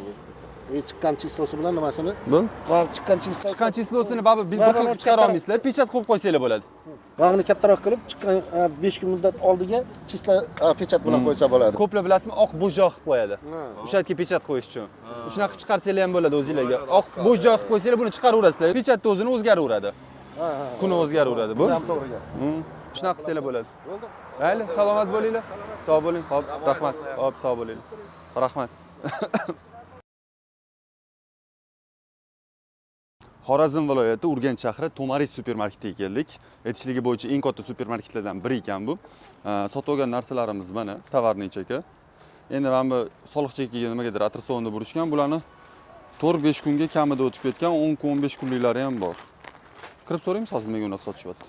chiqqan chislosi bilan nimasini? Bo'ldi. Va chiqqan chislosini baribir bir xil chiqara olmaysizlar, pechat qo'yib qo'ysanglar bo'ladi. Vaqtni kattaroq qilib, chiqqan 5 kun muddat oldiga chisla pechat bilan qo'ysa bo'ladi. Ko'plar bilasizmi, oq bo'joq qilib qo'yadi. O'sha yerga pechat qo'yish uchun. Shunaqa chiqarsanglar ham bo'ladi o'zingizlarga. Oq bo'joq qilib qo'ysanglar, buni chiqaraverasizlar. Pechatni o'zini o'zgaraveradi. Kuni o'zgaraveradi. Bu ham to'g'ri gap. Shunaqa qilsanglar bo'ladi. Mayli, salomat bo'linglar. Sog' bo'ling. Xo'p, rahmat. Xo'p, sog' bo'linglar. Rahmat. Xorazm viloyati Urganch shahri To'maris supermarketiga keldik. Aytishligi bo'yicha eng katta supermarketlardan biri ekan bu. Sotib olgan narsalarimiz mana, tovarni cheka. Endi mana bu soliq chekiga nimagadir attraksionda burishgan. Bularni 4-5 kunga kamida o'tib ketgan, 10 kun, 15 kunliklari ham bor. Kirib so'raymiz hozir nimaga unaqa sotishyapti.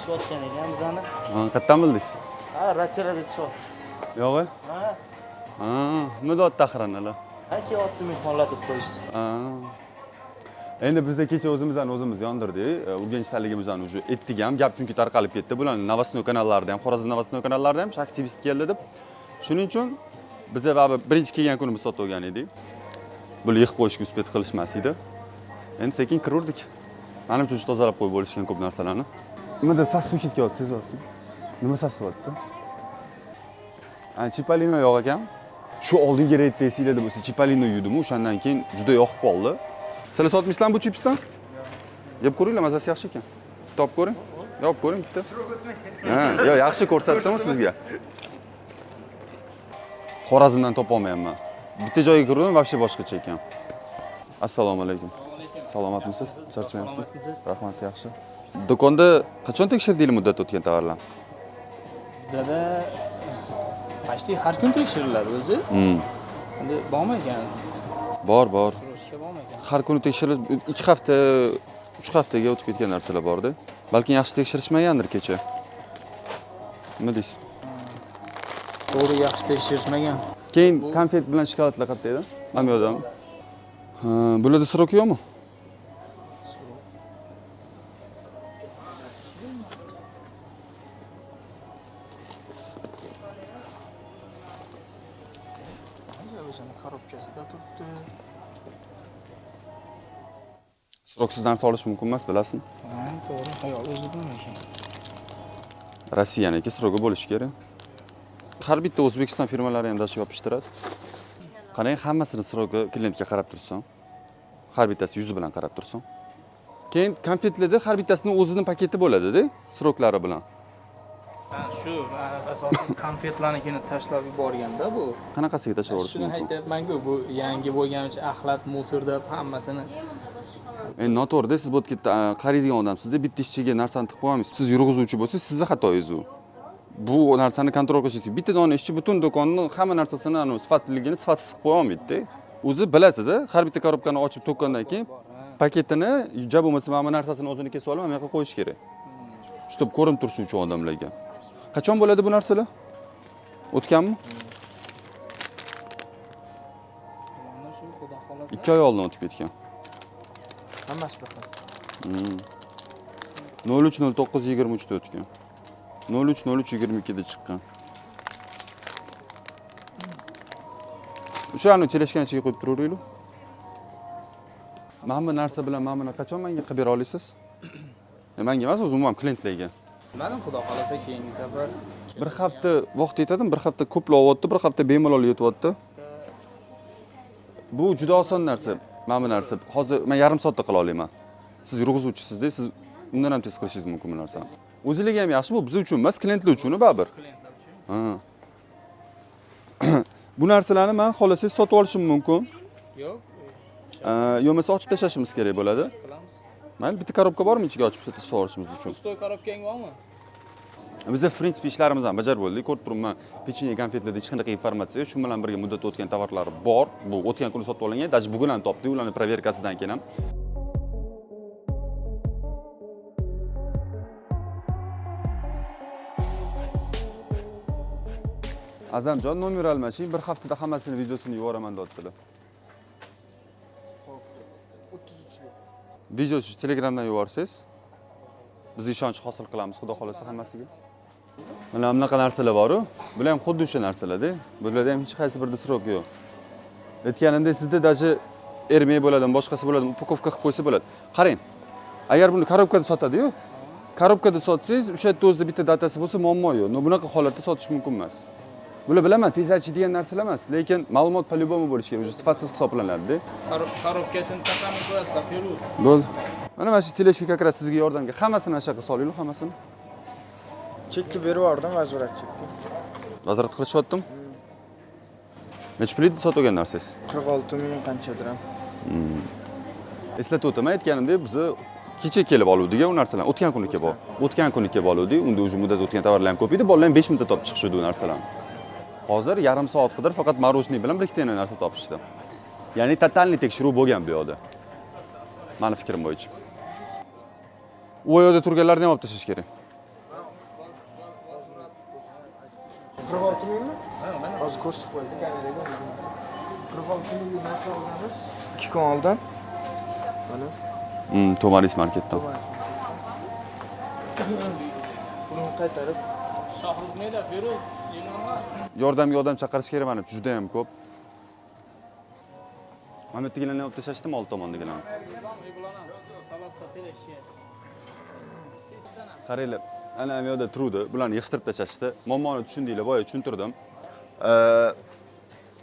Sotgan ekan bizani. Qayerdan bildingiz? Ha, ratsiyada tushib. Yo'g'i? Ha, mudot taxranalar. Ha, kelyapti mehmonlatib qo'yishdi. Endi bizda kecha o'zimiz yondirdik. Urganchdaligimizni уже etdik ham, gap chunki tarqalib ketdi. Bularning Novostnoy kanallarida ham, Xorazm Novostnoy kanallarida ham aktivist keldi deb. Shuning uchun biza birinchi kelgan kuni biz sotib olgan edik. Buni yig'ib qo'yishga uspet qilishmas edi. Endi sekin kirurdik. Menimcha o'sha tozalab qo'yib bo'lishgan ko'p narsalarni. Nimada sasib ketyapti, sezyapti. Nima sasibyapti? Chipolino yo'q ekan. Shu oldingi reydda esinglarda bo'lsa, Chipolino yudimi, o'shandan keyin juda yoqib qoldi. Sizlar sotmaysizlarmi bu chipsdan? Yeb ko'ringlar, mazasi yaxshi ekan. Topib ko'ring. Yopib ko'ring bitta. Ha, yo yaxshi ko'rsatdimi sizga? Xorazmdan topa olmayapman. Bitta joyga kirdim, вообще boshqacha ekan. Assalomu alaykum. Salomatmisiz? Charchamayapsiz? Rahmat, yaxshi. Do'konda qachon tekshirdinglar muddat o'tgan tovarlar? Bizada почти har kun tekshiriladi o'zi. Endi bormi ekan? Bor. Har kuni tekshirish 2 hafta, 3 haftaga o'tib ketgan narsalar bor-da. Balki yaxshi tekshirishmagandir kecha. Nima deysiz? To'g'ri, yaxshi tekshirishmagan. Keyin konfet bilan shokoladlar qayerda edi? Mana bu yerdami? Ha, bularda sirok yo'qmi? Korobkasida turibdi. Siroksiz narsa olish mumkin emas, bilasizmi? Ha, to'g'ri. Ayol o'zi bilmaydi. Rossiyaniki sirogi bo'lishi kerak. Har bitta O'zbekiston firmalari ham dashib yopishtiradi. Qarang, hammasini sirogi klientga qarab tursin. Har bittasi yuzi bilan qarab tursin. Keyin konfetlarda har bittasini o'zining paketi bo'ladi-da, siroklari bilan. Ha, shu asosan konfetlarnikini tashlab yuborganda bu. Qanaqasiga tashlab yuborish Shuni mumkin? aytayapman-ku, bu yangi bo'lgani uchun axlat, musor deb hammasini. Endi noto'g'ri-da, siz bu yerda qaraydigan odamsiz-da, bitta ishchiga narsani tiqib qo'yamiz. Siz yurg'izuvchi bo'lsangiz, sizning xatoyingiz u. Bu narsani kontrol qilish kerak. Bitta dona ishchi butun do'konni hamma narsasini sifatliligini sifatsiz qilib qo'ya olmaydi-da. O'zi bilasiz-a, har bitta korobkani ochib to'kkandan keyin paketini, ja bo'lmasa mana bu narsasini o'zini kesib olib, mana bu yoqqa qo'yish kerak. Shu ko'rinib turishi uchun odamlarga. Qachon bo'ladi bu narsalar? O'tganmi? 2 oy oldin o'tib ketgan. Hammasi baqa. 030923 da o'tgan. 030322 da chiqqan. O'shani chelashgan ichiga qo'yib turaveringlar. Mana bu narsa bilan mana buni qachon menga qilib bera olasiz? Menga emas, umuman klientlarga. Mana xudo xolasa keyingi safar Bir hafta vaqt yetadimi? Bir hafta ko'plab o'tdi, bir hafta bemalol yetyapti. Bu juda oson narsa. Mana bu narsa. Hozir men yarim soatda qila olaman. Siz yurg'izuvchisiz-da, siz undan ham tez qilishingiz mumkin bu narsani. O'zingizga ham yaxshi, bu biz uchun emas, klientlar uchun baribir. Ha. Bu narsalarni men xolasangiz sotib olishim mumkin. yo'q. Yo'masa ochib tashlashimiz kerak bo'ladi. Mayli, bitta korobka bormi ichiga ochib tashlab olishimiz uchun? Ustoy korobkang bormi? Bizda в принципе ishlarimizni ham bajarib bo'ldik. Ko'rib turibman, pechenye, konfetlarda hech qanaqa informatsiya, shu bilan birga muddat o'tgan tovarlar bor. Bu o'tgan kuni sotib olingan, даже bugun ham topdik, ularning proverkasidan keyin ham. Azamjon, nomer almashing, bir haftada hammasini videosini yuboraman deyaptilar. Videosi Telegramdan yuborsangiz, biz ishonch hosil qilamiz, xudo xolasa hammasiga. Mana bunaqa narsalar bor-ku, bular ham xuddi o'sha narsalar-da. Bularda ham hech qaysi birida sirok yo'q. Aytganimdek, sizda даже ermay bo'ladi, boshqasi bo'ladi, upakovka qilib qo'ysa bo'ladi. Qarang. Agar buni korobkada sotadi-yu, korobkada sotsangiz, o'sha yerda o'zida bitta datasi bo'lsa, muammo yo'q. Bunaqa holatda sotish mumkin emas. Bular bilaman, tez achiydigan narsalar emas, lekin ma'lumot по-любому bo'lishi kerak, o'sha sifatsiz hisoblanadi-da. Korobkasini taqamni qo'yasizlar, Feruz. Bo'ldi. Mana shu teleshka как раз sizga yordamga hammasini ashaqa solaylik, hammasini. Chekka berib yubordim, vazorat chekka. Vazorat qilishyaptim. Necha pulga sotib olgan narsangiz? 46 ming qanchadir ham. Eslatib o'taman, aytganimdek, biz kecha kelib oluvdik u narsalarni. O'tgan kuni kelib O'tgan kuni kelib oluvdik. Unda o'sha muddat o'tgan tovarlar ham ko'p edi. Bolalar ham 5 minutda topib chiqishdi u narsalarni. Hozir yarim soat qidir faqat marojniy bilan bir ikkita narsa topishdi. Ya'ni totalniy tekshiruv bo'lgan bu yoqda. Meni fikrim bo'yicha. U yerda turganlarni ham olib tashlash kerak. Qirq olti mingmi? Hozir ko'rsatib qo'ydi kameraga. 46 ming narsa olganmiz. 2 kun oldin. Mana. Tomaris marketdan. Pulni qaytarib. Shohrux neda? Feruz, Yordamga odam chaqirish kerak mana juda ham ko'p. Mana bu yerdagilarni olib tashdimi old tomondagilarni? Qaranglar, ana bu yerda turdi, bularni yig'ishtirib tashlashdi. Muammoni tushundinglar, boya tushuntirdim.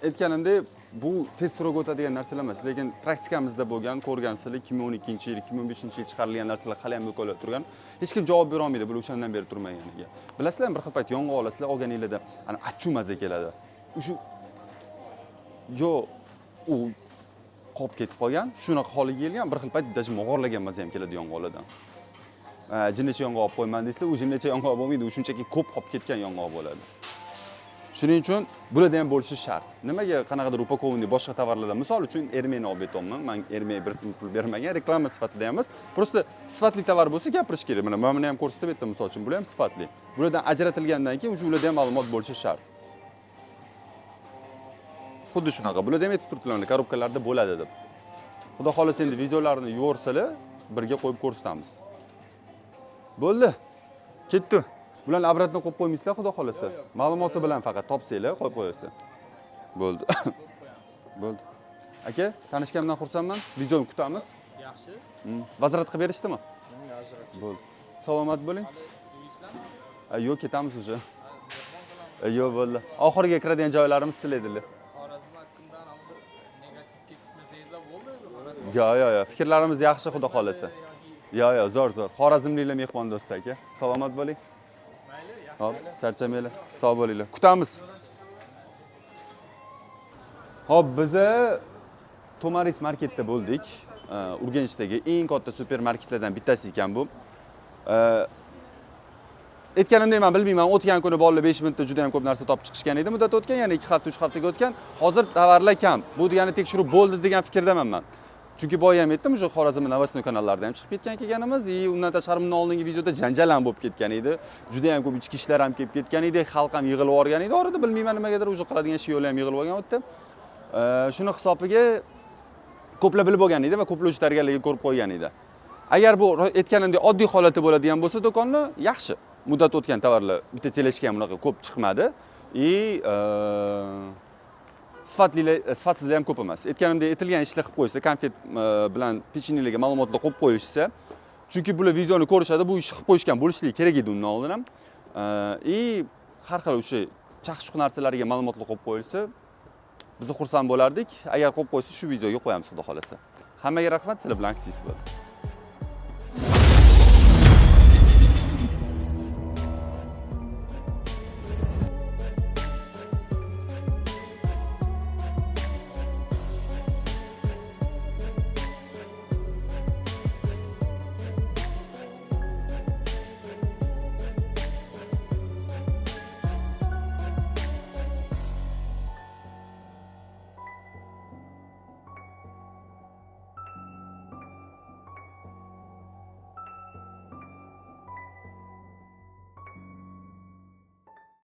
Aytganimdek, bu tez srok o'tadigan narsalar emas, lekin praktikamizda bo'lgan, ko'rgansizlar 2012-yil, 2015-yil chiqarilgan narsalar hali ham yo'qolib turgan. Hech kim javob bera olmaydi, bular o'shandan beri turmaganiga. Bilasizlar, bir xil payt yong'in olasizlar, olganinglarda ana achchu maza keladi. Shu yo u qolib ketib qolgan, shunaqa holiga kelgan, bir xil payt даже mog'orlagan maza ham keladi yong'inlardan. Jinnecha yong'in olib qo'yman deysizlar, u jinnecha yong'in bo'lmaydi, u shunchaki ko'p qolib ketgan yong'in bo'ladi. Shuning uchun bularda ham bo'lishi shart. Nimaga qanaqadir upakovniy boshqa tovarlardan, misol uchun ermeni olib aytayapman. Men ermeni bir pul bermagan, reklama sifatida emas. Просто sifatli tovar bo'lsa gapirish kerak. Mana buni ham ko'rsatib aytdim, misol uchun, bu ham sifatli. Bulardan ajratilgandan keyin o'sha ularda ham ma'lumot bo'lishi shart. Xuddi shunaqa. Bularda ham aytib turibdilar, korobkalarda bo'ladi deb. Xudo xolasa endi videolarni yuborsalar, birga qo'yib ko'rsatamiz. Bo'ldi. Ketdi. Bularni obratno qo'yib qo'ymaysizlar, xudo xolasa. Ma'lumoti bilan faqat topsanglar, qo'yib qo'yasizlar. Bo'ldi. Bo'ldi. Aka, tanishganimdan xursandman. Videoni kutamiz. Yaxshi. Vazrat qilib berishdimi? Bo'ldi. Salomat bo'ling. Yo'q, ketamiz o'sha. Yo'q, bo'ldi. Oxiriga kiradigan joylarimiz sizlardilar. Yo, fikrlarimiz yaxshi, xudo xolasa. Yo, zo'r. Xorazmliklar mehmon do'st aka. Salomat bo'ling. Hop, charchamanglar. Sog' bo'linglar. Kutamiz. Hop, biz Tomaris marketda bo'ldik. Urganchdagi eng katta supermarketlardan bittasi ekan bu. Aytganimdek, men bilmayman, o'tgan kuni bolalar 5 minutda juda ham ko'p narsa topib chiqishgan edi. Muddat o'tgan, yana 2 hafta, 3 haftaga o'tgan. Hozir tovarlar kam. Bu degani tekshiruv bo'ldi degan fikrdaman men. Chunki boya ham aytdim, o'sha Xorazm Novostnoy kanallarida ham chiqib ketgan kelganimiz, undan tashqari bundan oldingi videoda janjal ham bo'lib ketgan edi. Juda ham ko'p ichki ishlar ham kelib ketgan edi, xalq ham yig'ilib o'rgan edi. Orada bilmayman nimagadir o'sha qiladigan ish yo'li ham yig'ilib o'rgan o'tdi. Shuni hisobiga ko'plar bilib olgan edi va ko'plar o'sha tayyorgarlikni ko'rib qo'ygan edi. Agar bu aytganimdek oddiy holati bo'ladigan bo'lsa, do'konni yaxshi. Muddat o'tgan tovarlar bitta teleshka ham bunaqa ko'p chiqmadi. Sifatsizlar ham ko'p emas. Aytganimdek, aytilgan ishlar qilib qo'ysa, konfet bilan pechenyelarga ma'lumotlar qo'yib qo'yilsa, chunki bular videoni ko'rishadi, bu ishni qilib qo'yishgan bo'lishligi kerak edi undan oldin ham. Har xil o'sha chaqchuq narsalarga ma'lumotlar qo'yib qo'yilsa, biz xursand bo'lardik. Agar qo'yib qo'ysa, shu videoga qo'yamiz, xudo xolasa. Hammaga rahmat, sizlar bilan aksiyasi bo'ldi.